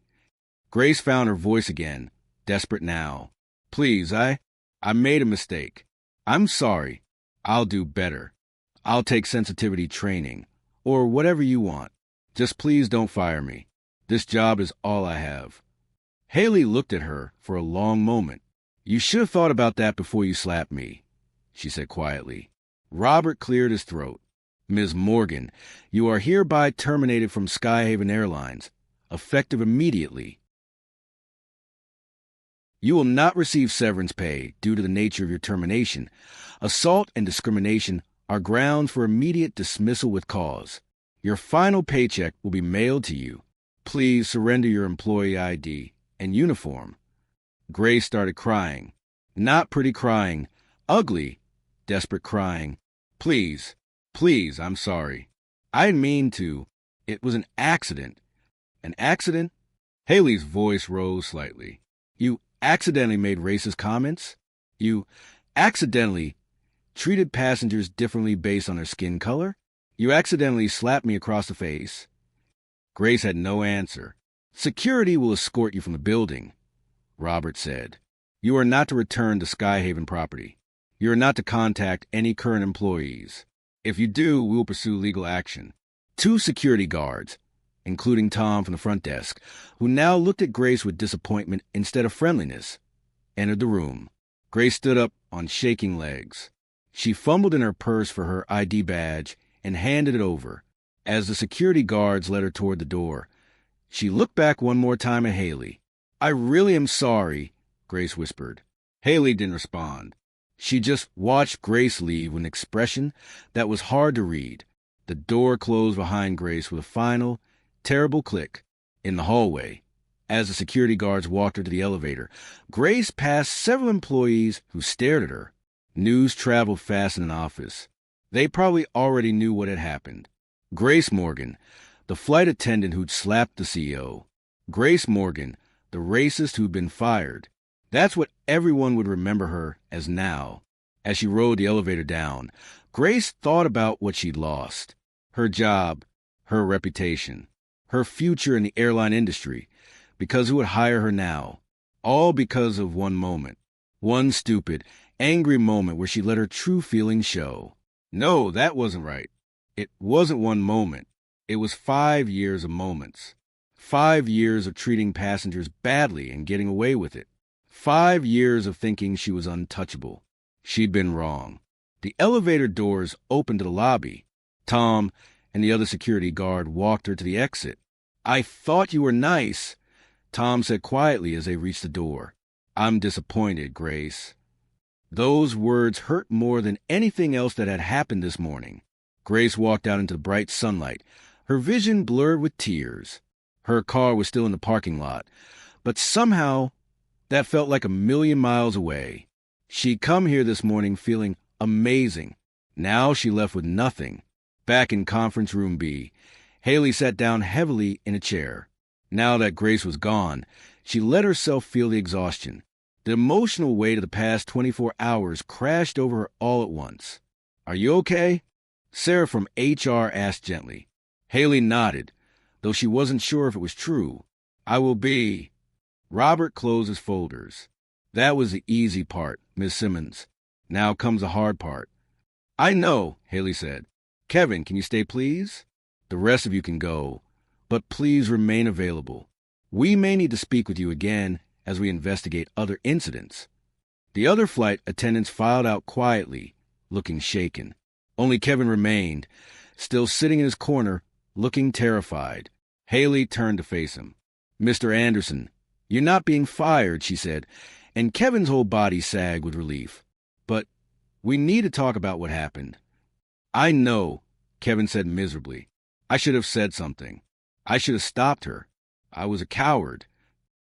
Grace found her voice again, desperate now. Please, I made a mistake. I'm sorry. I'll do better. I'll take sensitivity training, or whatever you want. Just please don't fire me. This job is all I have. Hailey looked at her for a long moment. You should have thought about that before you slapped me, she said quietly. Robert cleared his throat. Ms. Morgan, you are hereby terminated from Skyhaven Airlines, effective immediately. You will not receive severance pay due to the nature of your termination. Assault and discrimination are grounds for immediate dismissal with cause. Your final paycheck will be mailed to you. Please surrender your employee ID and uniform. Grace started crying. Not pretty crying. Ugly, desperate crying. Please, I'm sorry. I didn't mean to. It was an accident. An accident? Hailey's voice rose slightly. You accidentally made racist comments? You accidentally treated passengers differently based on their skin color? You accidentally slapped me across the face? Grace had no answer. Security will escort you from the building, Robert said. You are not to return to Skyhaven property. You are not to contact any current employees. If you do, we will pursue legal action. 2 security guards, including Tom from the front desk, who now looked at Grace with disappointment instead of friendliness, entered the room. Grace stood up on shaking legs. She fumbled in her purse for her ID badge and handed it over. As the security guards led her toward the door, she looked back one more time at Hailey. I really am sorry, Grace whispered. Hailey didn't respond. She just watched Grace leave with an expression that was hard to read. The door closed behind Grace with a final, terrible click in the hallway. As the security guards walked her to the elevator, Grace passed several employees who stared at her. News traveled fast in an office. They probably already knew what had happened. Grace Morgan, the flight attendant who'd slapped the CEO. Grace Morgan, the racist who'd been fired. That's what everyone would remember her as now. As she rode the elevator down, Grace thought about what she'd lost. Her job, her reputation, her future in the airline industry, because who would hire her now? All because of one moment. One stupid, angry moment where she let her true feelings show. No, that wasn't right. It wasn't one moment. It was 5 years of moments. 5 years of treating passengers badly and getting away with it. 5 years of thinking she was untouchable. She'd been wrong. The elevator doors opened to the lobby. Tom and the other security guard walked her to the exit. I thought you were nice, Tom said quietly as they reached the door. I'm disappointed, Grace. Those words hurt more than anything else that had happened this morning. Grace walked out into the bright sunlight, her vision blurred with tears. Her car was still in the parking lot, but somehow that felt like 1,000,000 miles away. She'd come here this morning feeling amazing. Now she left with nothing. Back in conference room B, Hailey sat down heavily in a chair. Now that Grace was gone, she let herself feel the exhaustion. The emotional weight of the past 24 hours crashed over her all at once. Are you okay? Sarah from HR asked gently. Hailey nodded, though she wasn't sure if it was true. I will be. Robert closed his folders. That was the easy part, Miss Simmons. Now comes the hard part. I know, Hailey said. Kevin, can you stay, please? The rest of you can go, but please remain available. We may need to speak with you again as we investigate other incidents. The other flight attendants filed out quietly, looking shaken. Only Kevin remained, still sitting in his corner, looking terrified. Hailey turned to face him. Mr. Anderson, you're not being fired, she said, and Kevin's whole body sagged with relief. But we need to talk about what happened. I know, Kevin said miserably. I should have said something. I should have stopped her. I was a coward.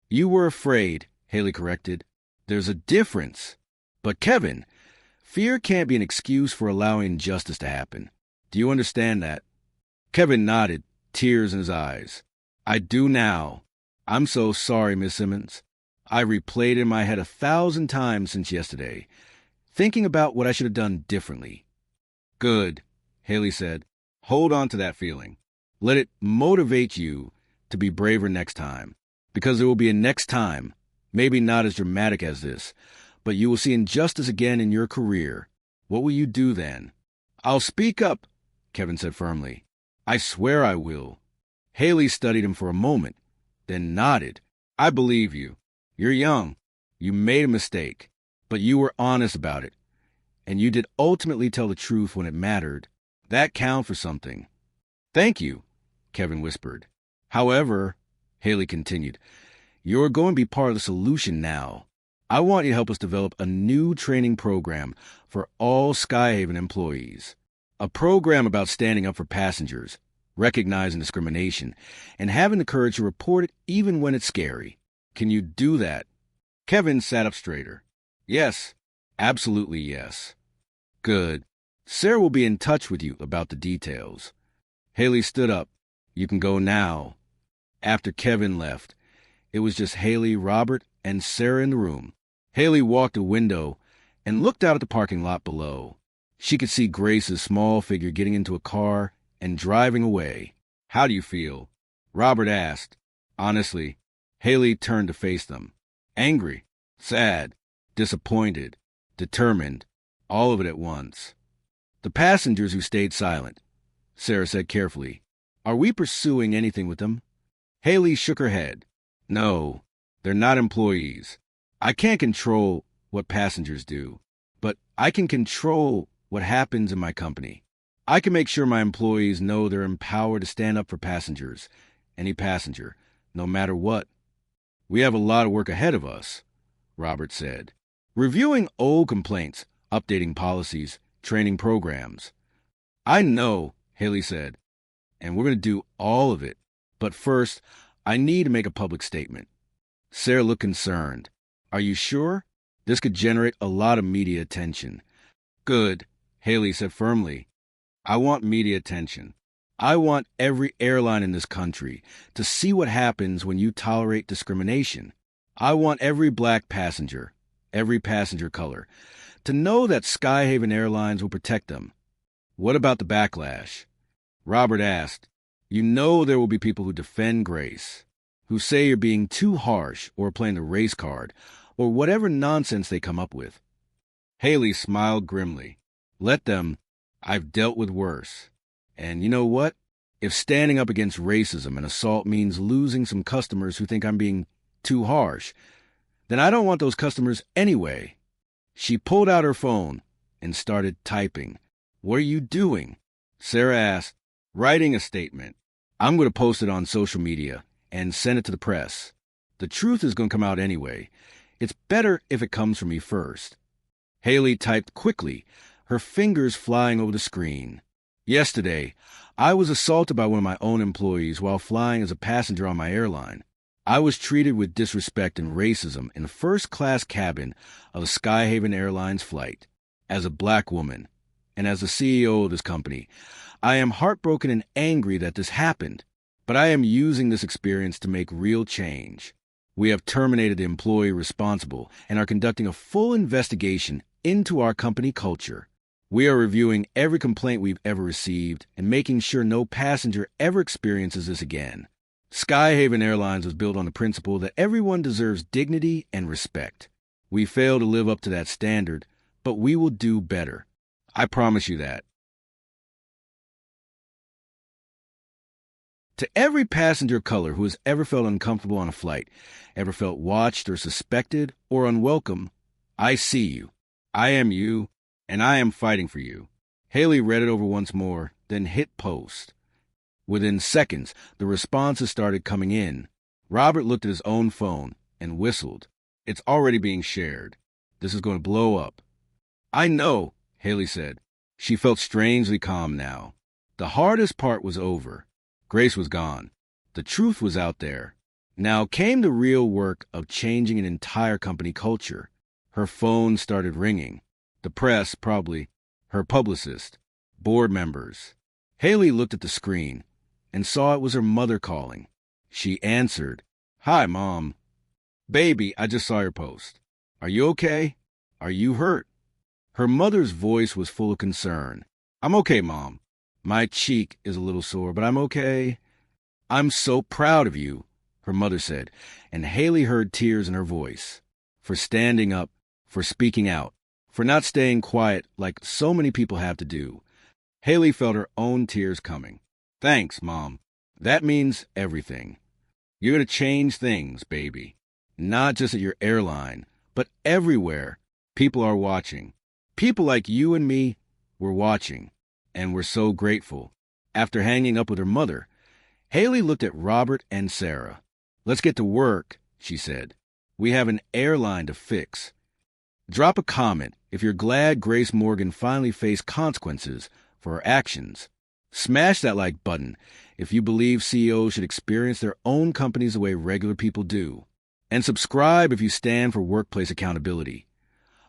You were afraid, Hailey corrected. There's a difference. But Kevin, fear can't be an excuse for allowing injustice to happen. Do you understand that? Kevin nodded, tears in his eyes. I do now. I'm so sorry, Miss Simmons. I replayed it in my head 1,000 times since yesterday, thinking about what I should have done differently. Good, Hailey said. Hold on to that feeling. Let it motivate you to be braver next time, because there will be a next time, maybe not as dramatic as this, but you will see injustice again in your career. What will you do then? I'll speak up, Kevin said firmly. I swear I will. Hailey studied him for a moment, then nodded. I believe you. You're young. You made a mistake, but you were honest about it, and you did ultimately tell the truth when it mattered. That counts for something. Thank you, Kevin whispered. However, Hailey continued, you're going to be part of the solution now. I want you to help us develop a new training program for all Skyhaven employees. A program about standing up for passengers, recognizing discrimination, and having the courage to report it even when it's scary. Can you do that? Kevin sat up straighter. Yes, absolutely yes. Good. Sarah will be in touch with you about the details. Hailey stood up. You can go now. After Kevin left, it was just Hailey, Robert, and Sarah in the room. Hailey walked to a window and looked out at the parking lot below. She could see Grace's small figure getting into a car and driving away. How do you feel? Robert asked. Honestly, Hailey turned to face them. Angry, sad, disappointed, determined, all of it at once. The passengers who stayed silent, Sarah said carefully. Are we pursuing anything with them? Hailey shook her head. No, they're not employees. I can't control what passengers do, but I can control what happens in my company. I can make sure my employees know they're empowered to stand up for passengers, any passenger, no matter what. We have a lot of work ahead of us, Robert said. Reviewing old complaints, updating policies, training programs. I know, Hailey said, and we're going to do all of it. But first, I need to make a public statement. Sarah looked concerned. Are you sure? This could generate a lot of media attention. Good, Hailey said firmly. I want media attention. I want every airline in this country to see what happens when you tolerate discrimination. I want every black passenger, every passenger color, to know that Skyhaven Airlines will protect them. What about the backlash? Robert asked. You know there will be people who defend Grace, who say you're being too harsh or playing the race card, or whatever nonsense they come up with. Hailey smiled grimly. Let them. I've dealt with worse. And you know what? If standing up against racism and assault means losing some customers who think I'm being too harsh, then I don't want those customers anyway. She pulled out her phone and started typing. What are you doing? Sarah asked. Writing a statement. I'm going to post it on social media and send it to the press. The truth is going to come out anyway. It's better if it comes from me first. Hailey typed quickly, her fingers flying over the screen. Yesterday, I was assaulted by one of my own employees while flying as a passenger on my airline. I was treated with disrespect and racism in the first-class cabin of a Skyhaven Airlines flight. As a black woman, and as the CEO of this company, I am heartbroken and angry that this happened, but I am using this experience to make real change. We have terminated the employee responsible and are conducting a full investigation into our company culture. We are reviewing every complaint we've ever received and making sure no passenger ever experiences this again. Skyhaven Airlines was built on the principle that everyone deserves dignity and respect. We failed to live up to that standard, but we will do better. I promise you that. To every passenger of color who has ever felt uncomfortable on a flight, ever felt watched or suspected or unwelcome, I see you. I am you, and I am fighting for you. Hailey read it over once more, then hit post. Within seconds, the responses started coming in. Robert looked at his own phone and whistled. It's already being shared. This is going to blow up. I know, Hailey said. She felt strangely calm now. The hardest part was over. Grace was gone. The truth was out there. Now came the real work of changing an entire company culture. Her phone started ringing. The press, probably. Her publicist. Board members. Hailey looked at the screen and saw it was her mother calling. She answered. Hi, Mom. Baby, I just saw your post. Are you okay? Are you hurt? Her mother's voice was full of concern. I'm okay, Mom. My cheek is a little sore, but I'm okay. I'm so proud of you, her mother said, and Hailey heard tears in her voice. For standing up, for speaking out, for not staying quiet like so many people have to do. Hailey felt her own tears coming. Thanks, Mom. That means everything. You're going to change things, baby. Not just at your airline, but everywhere. People are watching. People like you and me were watching. And we're so grateful. After hanging up with her mother, Hailey looked at Robert and Sarah. Let's get to work, she said. We have an airline to fix. Drop a comment if you're glad Grace Morgan finally faced consequences for her actions. Smash that like button if you believe CEOs should experience their own companies the way regular people do. And subscribe if you stand for workplace accountability.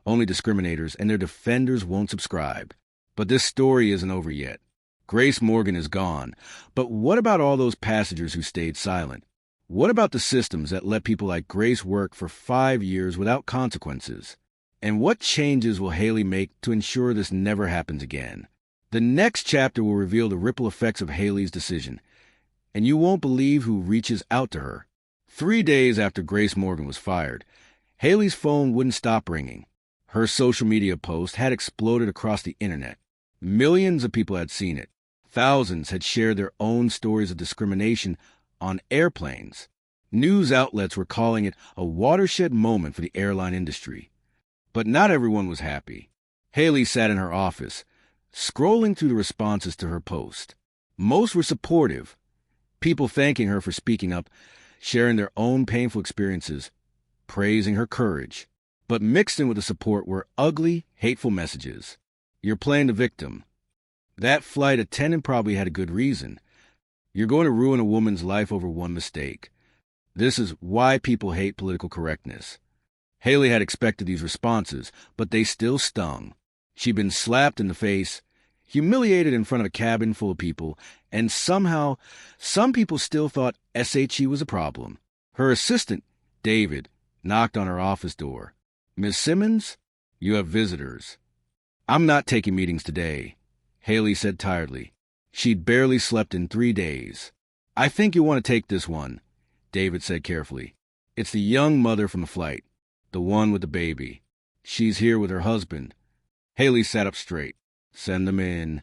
Only discriminators and their defenders won't subscribe. But this story isn't over yet. Grace Morgan is gone. But what about all those passengers who stayed silent? What about the systems that let people like Grace work for 5 years without consequences? And what changes will Hailey make to ensure this never happens again? The next chapter will reveal the ripple effects of Hailey's decision, and you won't believe who reaches out to her. 3 days after Grace Morgan was fired, Hailey's phone wouldn't stop ringing. Her social media post had exploded across the internet. Millions of people had seen it. Thousands had shared their own stories of discrimination on airplanes. News outlets were calling it a watershed moment for the airline industry. But not everyone was happy. Hailey sat in her office, scrolling through the responses to her post. Most were supportive, people thanking her for speaking up, sharing their own painful experiences, praising her courage. But mixed in with the support were ugly, hateful messages. You're playing the victim. That flight attendant probably had a good reason. You're going to ruin a woman's life over one mistake. This is why people hate political correctness. Hailey had expected these responses, but they still stung. She'd been slapped in the face, humiliated in front of a cabin full of people, and somehow, some people still thought SHE was a problem. Her assistant, David, knocked on her office door. Miss Simmons, you have visitors. I'm not taking meetings today, Hailey said tiredly. She'd barely slept in 3 days. I think you want to take this one, David said carefully. It's the young mother from the flight, the one with the baby. She's here with her husband. Hailey sat up straight. Send them in.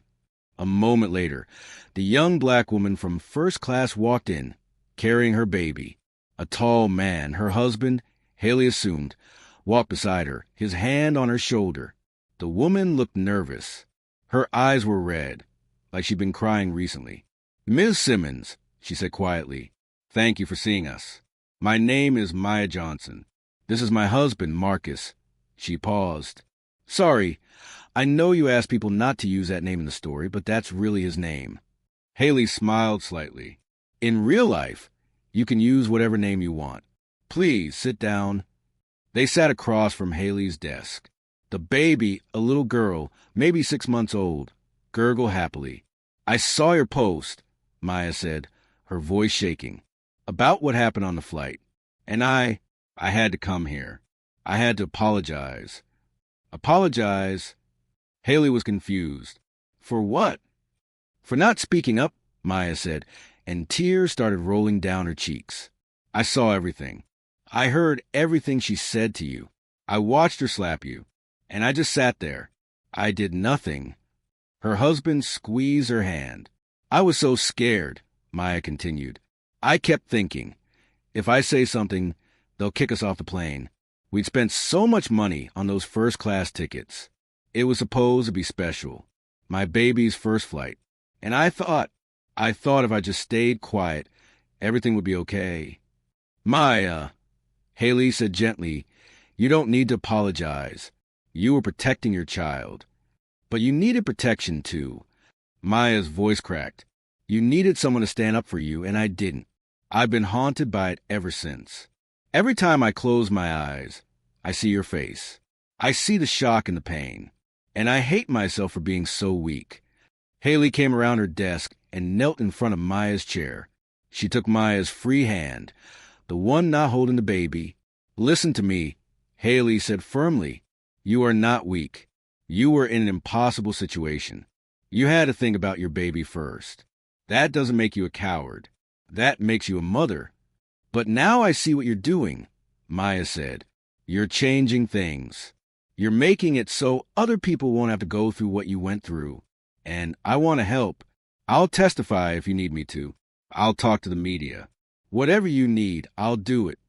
A moment later, the young black woman from first class walked in, carrying her baby. A tall man, her husband, Hailey assumed, walked beside her, his hand on her shoulder. The woman looked nervous. Her eyes were red, like she'd been crying recently. Ms. Simmons, she said quietly, thank you for seeing us. My name is Maya Johnson. This is my husband, Marcus. She paused. Sorry, I know you asked people not to use that name in the story, but that's really his name. Hailey smiled slightly. In real life, you can use whatever name you want. Please, sit down. They sat across from Hailey's desk. The baby, a little girl, maybe 6 months old, gurgled happily. I saw your post, Maya said, her voice shaking, about what happened on the flight. And I had to come here. I had to apologize. Apologize? Hailey was confused. For what? For not speaking up, Maya said, and tears started rolling down her cheeks. I saw everything. I heard everything she said to you. I watched her slap you. And I just sat there. I did nothing. Her husband squeezed her hand. I was so scared, Maya continued. I kept thinking, if I say something, they'll kick us off the plane. We'd spent so much money on those first-class tickets. It was supposed to be special. My baby's first flight. And I thought if I just stayed quiet, everything would be okay. Maya, Hailey said gently, you don't need to apologize. You were protecting your child. But you needed protection, too. Maya's voice cracked. You needed someone to stand up for you, and I didn't. I've been haunted by it ever since. Every time I close my eyes, I see your face. I see the shock and the pain. And I hate myself for being so weak. Hailey came around her desk and knelt in front of Maya's chair. She took Maya's free hand, the one not holding the baby. Listen to me, Hailey said firmly. You are not weak. You were in an impossible situation. You had to think about your baby first. That doesn't make you a coward. That makes you a mother. But now I see what you're doing, Maya said. You're changing things. You're making it so other people won't have to go through what you went through. And I want to help. I'll testify if you need me to. I'll talk to the media. Whatever you need, I'll do it.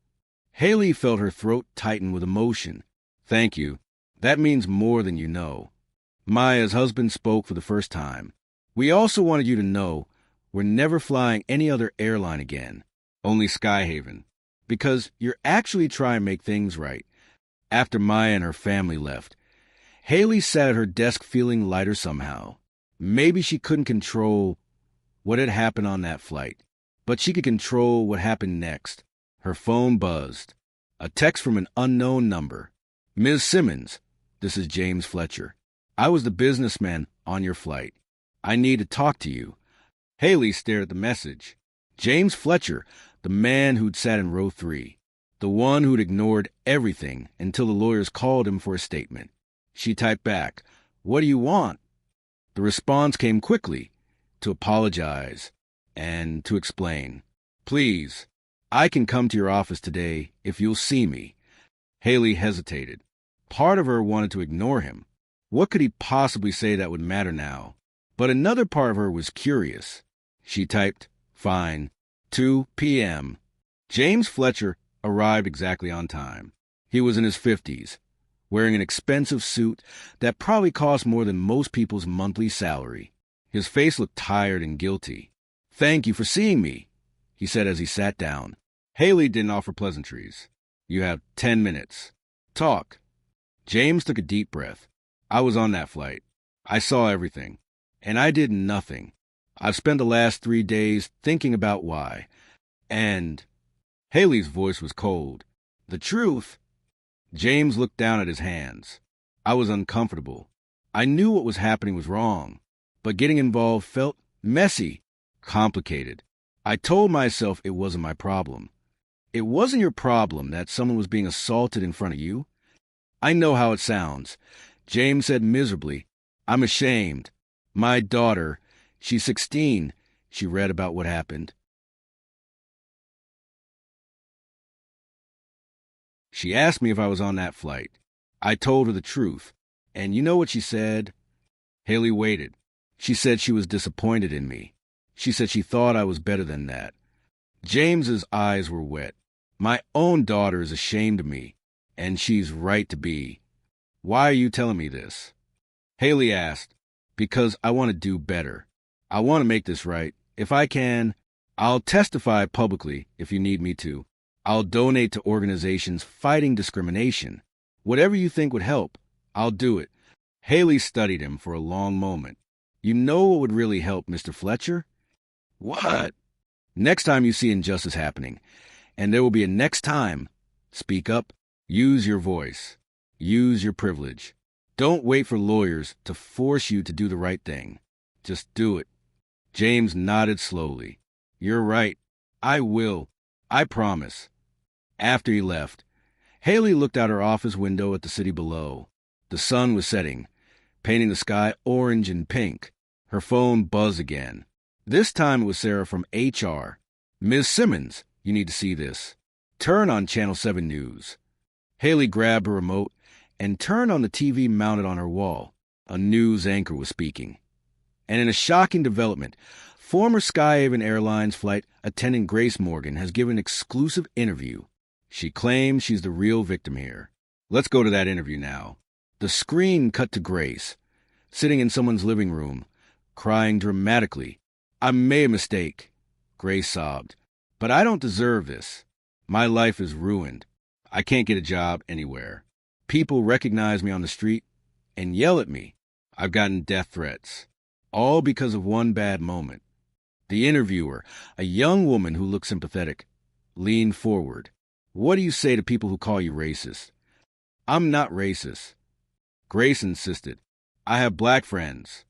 Hailey felt her throat tighten with emotion. Thank you. That means more than you know. Maya's husband spoke for the first time. We also wanted you to know we're never flying any other airline again, only Skyhaven, because you're actually trying to make things right. After Maya and her family left, Hailey sat at her desk feeling lighter somehow. Maybe she couldn't control what had happened on that flight, but she could control what happened next. Her phone buzzed. A text from an unknown number. Ms. Simmons, this is James Fletcher. I was the businessman on your flight. I need to talk to you. Hailey stared at the message. James Fletcher, the man who'd sat in row 3. The one who'd ignored everything until the lawyers called him for a statement. She typed back, "What do you want?" The response came quickly, to apologize and to explain. "Please, I can come to your office today if you'll see me." Hailey hesitated. Part of her wanted to ignore him. What could he possibly say that would matter now? But another part of her was curious. She typed, "Fine, 2 p.m. James Fletcher arrived exactly on time. He was in his 50s, wearing an expensive suit that probably cost more than most people's monthly salary. His face looked tired and guilty. "Thank you for seeing me," he said as he sat down. Hailey didn't offer pleasantries. "You have 10 minutes. Talk." James took a deep breath. "I was on that flight. I saw everything. And I did nothing. I've spent the last 3 days thinking about why. And..." Hailey's voice was cold. "The truth..." James looked down at his hands. "I was uncomfortable. I knew what was happening was wrong. But getting involved felt messy, complicated. I told myself it wasn't my problem. It wasn't your problem that someone was being assaulted in front of you. I know how it sounds." James said miserably, "I'm ashamed. My daughter, she's 16. She read about what happened. She asked me if I was on that flight. I told her the truth. And you know what she said?" Hailey waited. "She said she was disappointed in me. She said she thought I was better than that." James's eyes were wet. "My own daughter is ashamed of me, and she's right to be. Why are you telling me this?" Hailey asked, "Because I want to do better. I want to make this right. If I can, I'll testify publicly if you need me to. I'll donate to organizations fighting discrimination. Whatever you think would help, I'll do it." Hailey studied him for a long moment. "You know what would really help, Mr. Fletcher?" "What?" "Next time you see injustice happening, and there will be a next time, speak up. Use your voice. Use your privilege. Don't wait for lawyers to force you to do the right thing. Just do it." James nodded slowly. "You're right. I will. I promise." After he left, Hailey looked out her office window at the city below. The sun was setting, painting the sky orange and pink. Her phone buzzed again. This time it was Sarah from HR. "Ms. Simmons, you need to see this. Turn on Channel 7 News." Hailey grabbed her remote and turned on the TV mounted on her wall. A news anchor was speaking. And in a shocking development, former Skyhaven Airlines flight attendant Grace Morgan has given an exclusive interview. She claims she's the real victim here. Let's go to that interview now. The screen cut to Grace, sitting in someone's living room, crying dramatically. "I made a mistake," Grace sobbed. "But I don't deserve this. My life is ruined. I can't get a job anywhere. People recognize me on the street and yell at me. I've gotten death threats. All because of one bad moment." The interviewer, a young woman who looked sympathetic, leaned forward. "What do you say to people who call you racist?" "I'm not racist," Grace insisted. "I have black friends.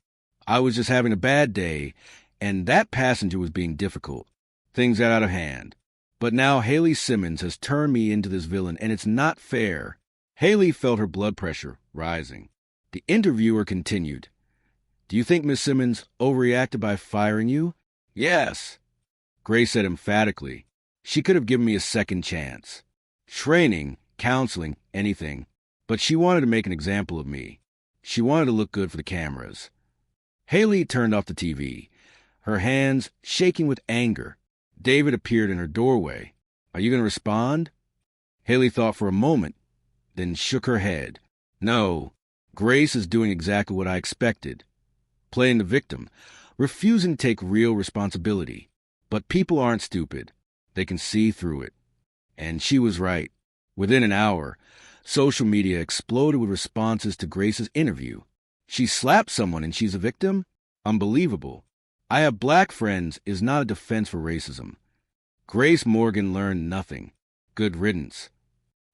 I was just having a bad day, and that passenger was being difficult. Things got out of hand. But now Hailey Simmons has turned me into this villain, and it's not fair." Hailey felt her blood pressure rising. The interviewer continued. "Do you think Miss Simmons overreacted by firing you?" "Yes," Grace said emphatically. "She could have given me a second chance. Training, counseling, anything. But she wanted to make an example of me. She wanted to look good for the cameras." Hailey turned off the TV, her hands shaking with anger. David appeared in her doorway. "Are you going to respond?" Hailey thought for a moment, then shook her head. "No, Grace is doing exactly what I expected. Playing the victim, refusing to take real responsibility. But people aren't stupid. They can see through it." And she was right. Within an hour, social media exploded with responses to Grace's interview. "She slapped someone and she's a victim? Unbelievable. I have black friends" is not a defense for racism. Grace Morgan learned nothing. Good riddance.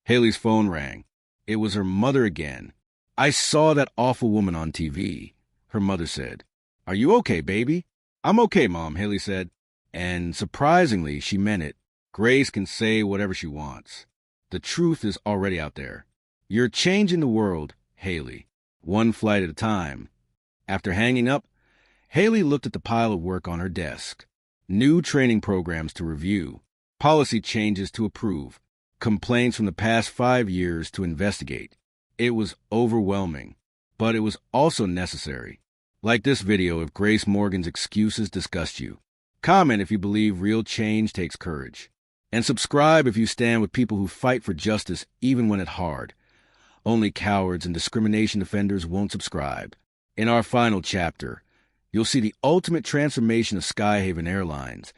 Hailey's phone rang. It was her mother again. "I saw that awful woman on TV," her mother said. "Are you okay, baby?" "I'm okay, Mom," Hailey said. And surprisingly, she meant it. Grace can say whatever she wants. The truth is already out there. "You're changing the world, Hailey, one flight at a time." After hanging up, Hailey looked at the pile of work on her desk. New training programs to review, policy changes to approve, complaints from the past 5 years to investigate. It was overwhelming, but it was also necessary. Like this video if Grace Morgan's excuses disgust you. Comment if you believe real change takes courage. And subscribe if you stand with people who fight for justice even when it's hard. Only cowards and discrimination offenders won't subscribe. In our final chapter, you'll see the ultimate transformation of Skyhaven Airlines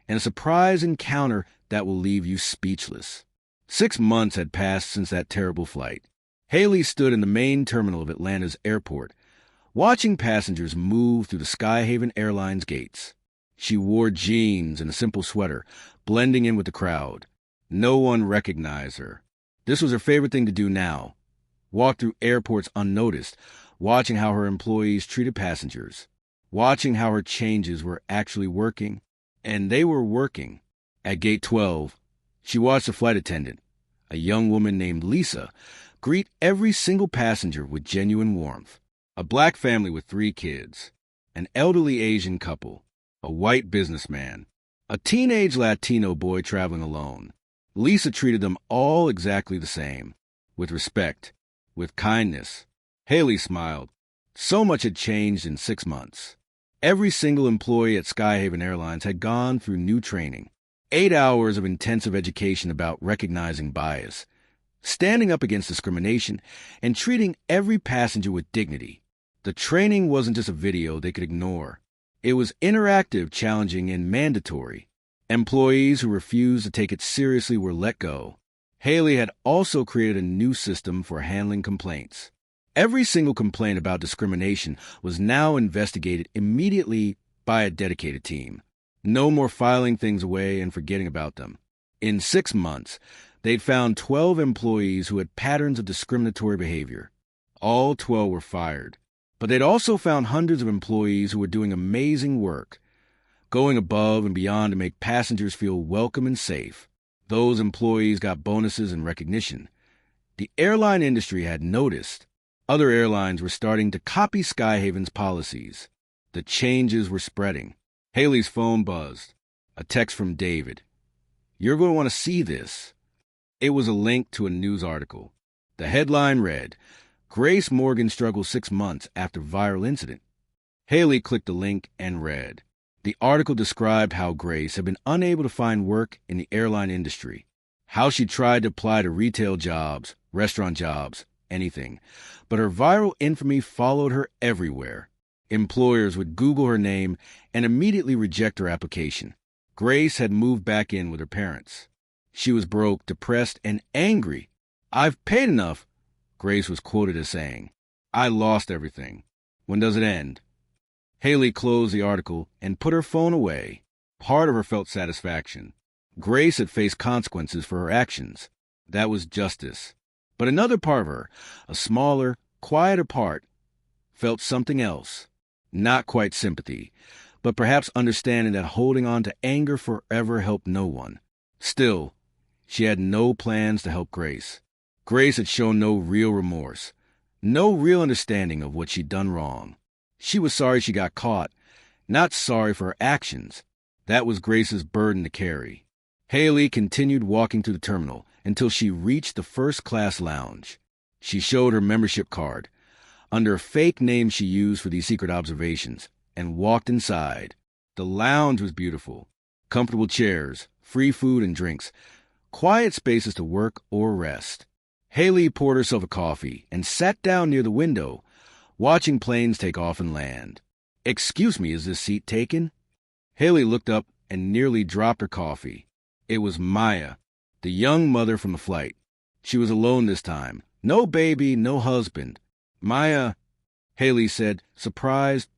and a surprise encounter that will leave you speechless. 6 months had passed since that terrible flight. Hailey stood in the main terminal of Atlanta's airport, watching passengers move through the Skyhaven Airlines gates. She wore jeans and a simple sweater, blending in with the crowd. No one recognized her. This was her favorite thing to do now. Walk through airports unnoticed, watching how her employees treated passengers, watching how her changes were actually working. And they were working. At Gate 12, she watched a flight attendant, a young woman named Lisa, greet every single passenger with genuine warmth. A black family with 3 kids, an elderly Asian couple, a white businessman, a teenage Latino boy traveling alone. Lisa treated them all exactly the same, with respect, with kindness. Hailey smiled. So much had changed in 6 months. Every single employee at Skyhaven Airlines had gone through new training, 8 hours of intensive education about recognizing bias, standing up against discrimination, and treating every passenger with dignity. The training wasn't just a video they could ignore. It was interactive, challenging, and mandatory. Employees who refused to take it seriously were let go. Hailey had also created a new system for handling complaints. Every single complaint about discrimination was now investigated immediately by a dedicated team. No more filing things away and forgetting about them. In 6 months, they'd found 12 employees who had patterns of discriminatory behavior. All 12 were fired. But they'd also found hundreds of employees who were doing amazing work, going above and beyond to make passengers feel welcome and safe. Those employees got bonuses and recognition. The airline industry had noticed. Other airlines were starting to copy Skyhaven's policies. The changes were spreading. Hailey's phone buzzed. A text from David. "You're going to want to see this." It was a link to a news article. The headline read, "Grace Morgan struggles 6 months after viral incident." Hailey clicked the link and read. The article described how Grace had been unable to find work in the airline industry, how she tried to apply to retail jobs, restaurant jobs, anything, but her viral infamy followed her everywhere. Employers would Google her name and immediately reject her application. Grace had moved back in with her parents. She was broke, depressed, and angry. "I've paid enough," Grace was quoted as saying. "I lost everything. When does it end?" Hailey closed the article and put her phone away. Part of her felt satisfaction. Grace had faced consequences for her actions. That was justice. But another part of her, a smaller, quieter part, felt something else. Not quite sympathy, but perhaps understanding that holding on to anger forever helped no one. Still, she had no plans to help Grace. Grace had shown no real remorse, no real understanding of what she'd done wrong. She was sorry she got caught, not sorry for her actions. That was Grace's burden to carry. Hailey continued walking to the terminal until she reached the first-class lounge. She showed her membership card, under a fake name she used for these secret observations, and walked inside. The lounge was beautiful. Comfortable chairs, free food and drinks, quiet spaces to work or rest. Hailey poured herself a coffee and sat down near the window, watching planes take off and land. "Excuse me, is this seat taken?" Hailey looked up and nearly dropped her coffee. It was Maya, the young mother from the flight. She was alone this time. No baby, no husband. "Maya," Hailey said, surprised.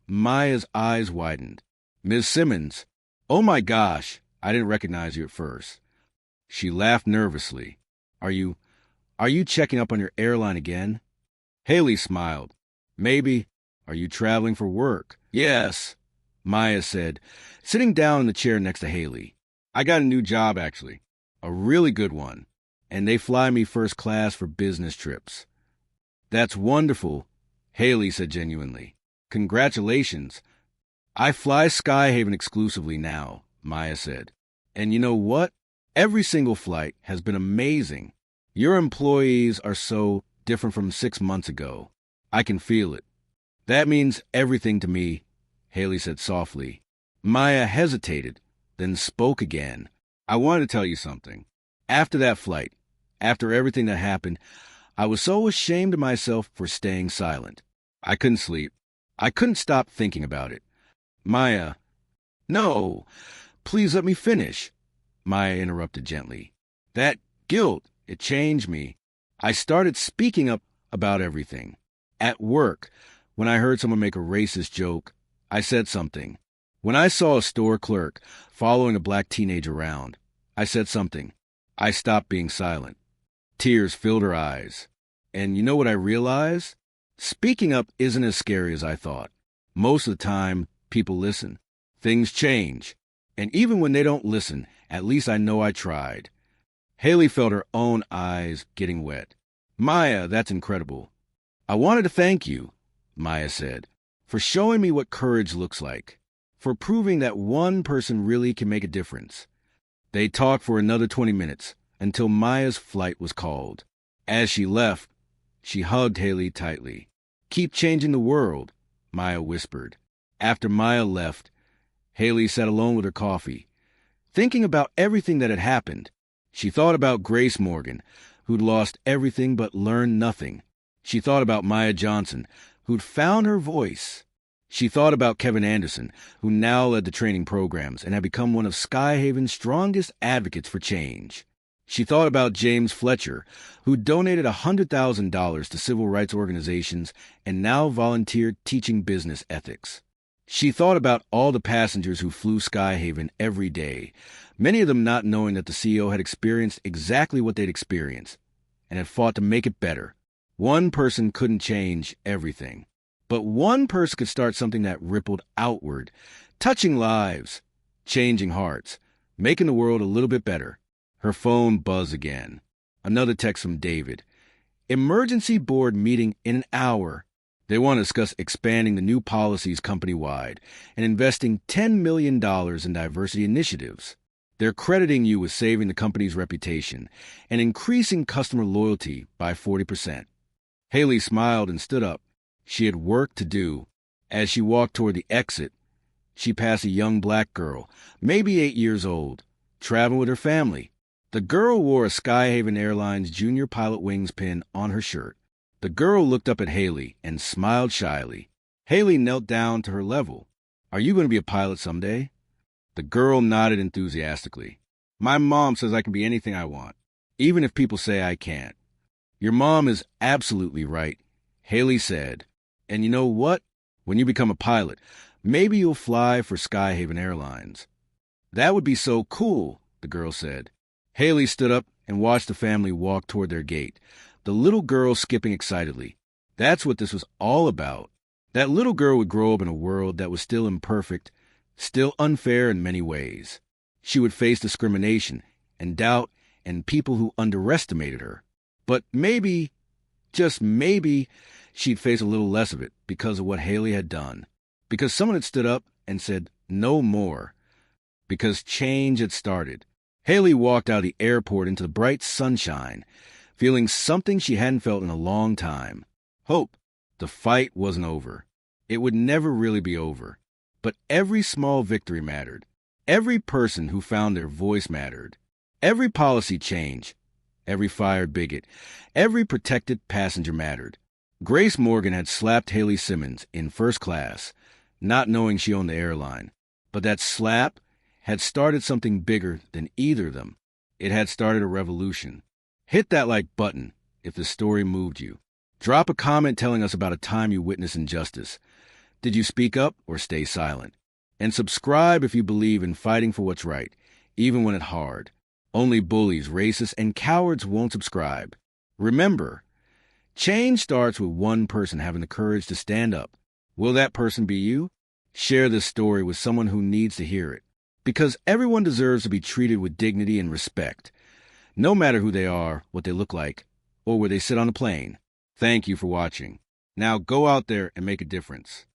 Maya's eyes widened. "Ms. Simmons. Oh my gosh, I didn't recognize you at first." She laughed nervously. Are you checking up on your airline again?" Hailey smiled. "Maybe. Are you traveling for work?" "Yes," Maya said, sitting down in the chair next to Hailey. "I got a new job, actually. A really good one. And they fly me first class for business trips." "That's wonderful," Hailey said genuinely. "Congratulations." "I fly Skyhaven exclusively now," Maya said. "And you know what? Every single flight has been amazing. Your employees are so different from 6 months ago. I can feel it." "That means everything to me," Hailey said softly. Maya hesitated, then spoke again. "I wanted to tell you something. After that flight, after everything that happened, I was so ashamed of myself for staying silent. I couldn't sleep. I couldn't stop thinking about it." "Maya." "No, please let me finish," Maya interrupted gently. "That guilt, it changed me. I started speaking up about everything. At work, when I heard someone make a racist joke, I said something. When I saw a store clerk following a black teenager around, I said something. I stopped being silent." Tears filled her eyes. "And you know what I realized? Speaking up isn't as scary as I thought. Most of the time, people listen. Things change. And even when they don't listen, at least I know I tried." Hailey felt her own eyes getting wet. "Maya, that's incredible. I wanted to thank you," Maya said, "for showing me what courage looks like, for proving that one person really can make a difference." They talked for another 20 minutes, until Maya's flight was called. As she left, she hugged Hailey tightly. "Keep changing the world," Maya whispered. After Maya left, Hailey sat alone with her coffee, thinking about everything that had happened. She thought about Grace Morgan, who'd lost everything but learned nothing. She thought about Maya Johnson, who'd found her voice. She thought about Kevin Anderson, who now led the training programs and had become one of Skyhaven's strongest advocates for change. She thought about James Fletcher, who donated $100,000 to civil rights organizations and now volunteered teaching business ethics. She thought about all the passengers who flew Skyhaven every day, many of them not knowing that the CEO had experienced exactly what they'd experienced and had fought to make it better. One person couldn't change everything, but one person could start something that rippled outward, touching lives, changing hearts, making the world a little bit better. Her phone buzzed again. Another text from David. "Emergency board meeting in an hour. They want to discuss expanding the new policies company-wide and investing $10 million in diversity initiatives. They're crediting you with saving the company's reputation and increasing customer loyalty by 40%. Hailey smiled and stood up. She had work to do, As she walked toward the exit, she passed a young black girl, maybe 8 years old, traveling with her family. The girl wore a Skyhaven Airlines Junior Pilot Wings pin on her shirt. The girl looked up at Hailey and smiled shyly. Hailey knelt down to her level. "Are you going to be a pilot someday?" The girl nodded enthusiastically. "My mom says I can be anything I want, even if people say I can't." "Your mom is absolutely right," Hailey said. "And you know what? When you become a pilot, maybe you'll fly for Skyhaven Airlines." "That would be so cool," the girl said. Hailey stood up and watched the family walk toward their gate, the little girl skipping excitedly. That's what this was all about. That little girl would grow up in a world that was still imperfect, still unfair in many ways. She would face discrimination and doubt and people who underestimated her. But maybe, just maybe, she'd face a little less of it because of what Hailey had done. Because someone had stood up and said, "No more." Because change had started. Hailey walked out of the airport into the bright sunshine, feeling something she hadn't felt in a long time. Hope. The fight wasn't over. It would never really be over. But every small victory mattered. Every person who found their voice mattered. Every policy change, every fired bigot, every protected passenger mattered. Grace Morgan had slapped Hailey Simmons in first class, not knowing she owned the airline. But that slap had started something bigger than either of them. It had started a revolution. Hit that like button if the story moved you. Drop a comment telling us about a time you witnessed injustice. Did you speak up or stay silent? And subscribe if you believe in fighting for what's right, even when it's hard. Only bullies, racists, and cowards won't subscribe. Remember, change starts with one person having the courage to stand up. Will that person be you? Share this story with someone who needs to hear it. Because everyone deserves to be treated with dignity and respect, no matter who they are, what they look like, or where they sit on the plane. Thank you for watching. Now go out there and make a difference.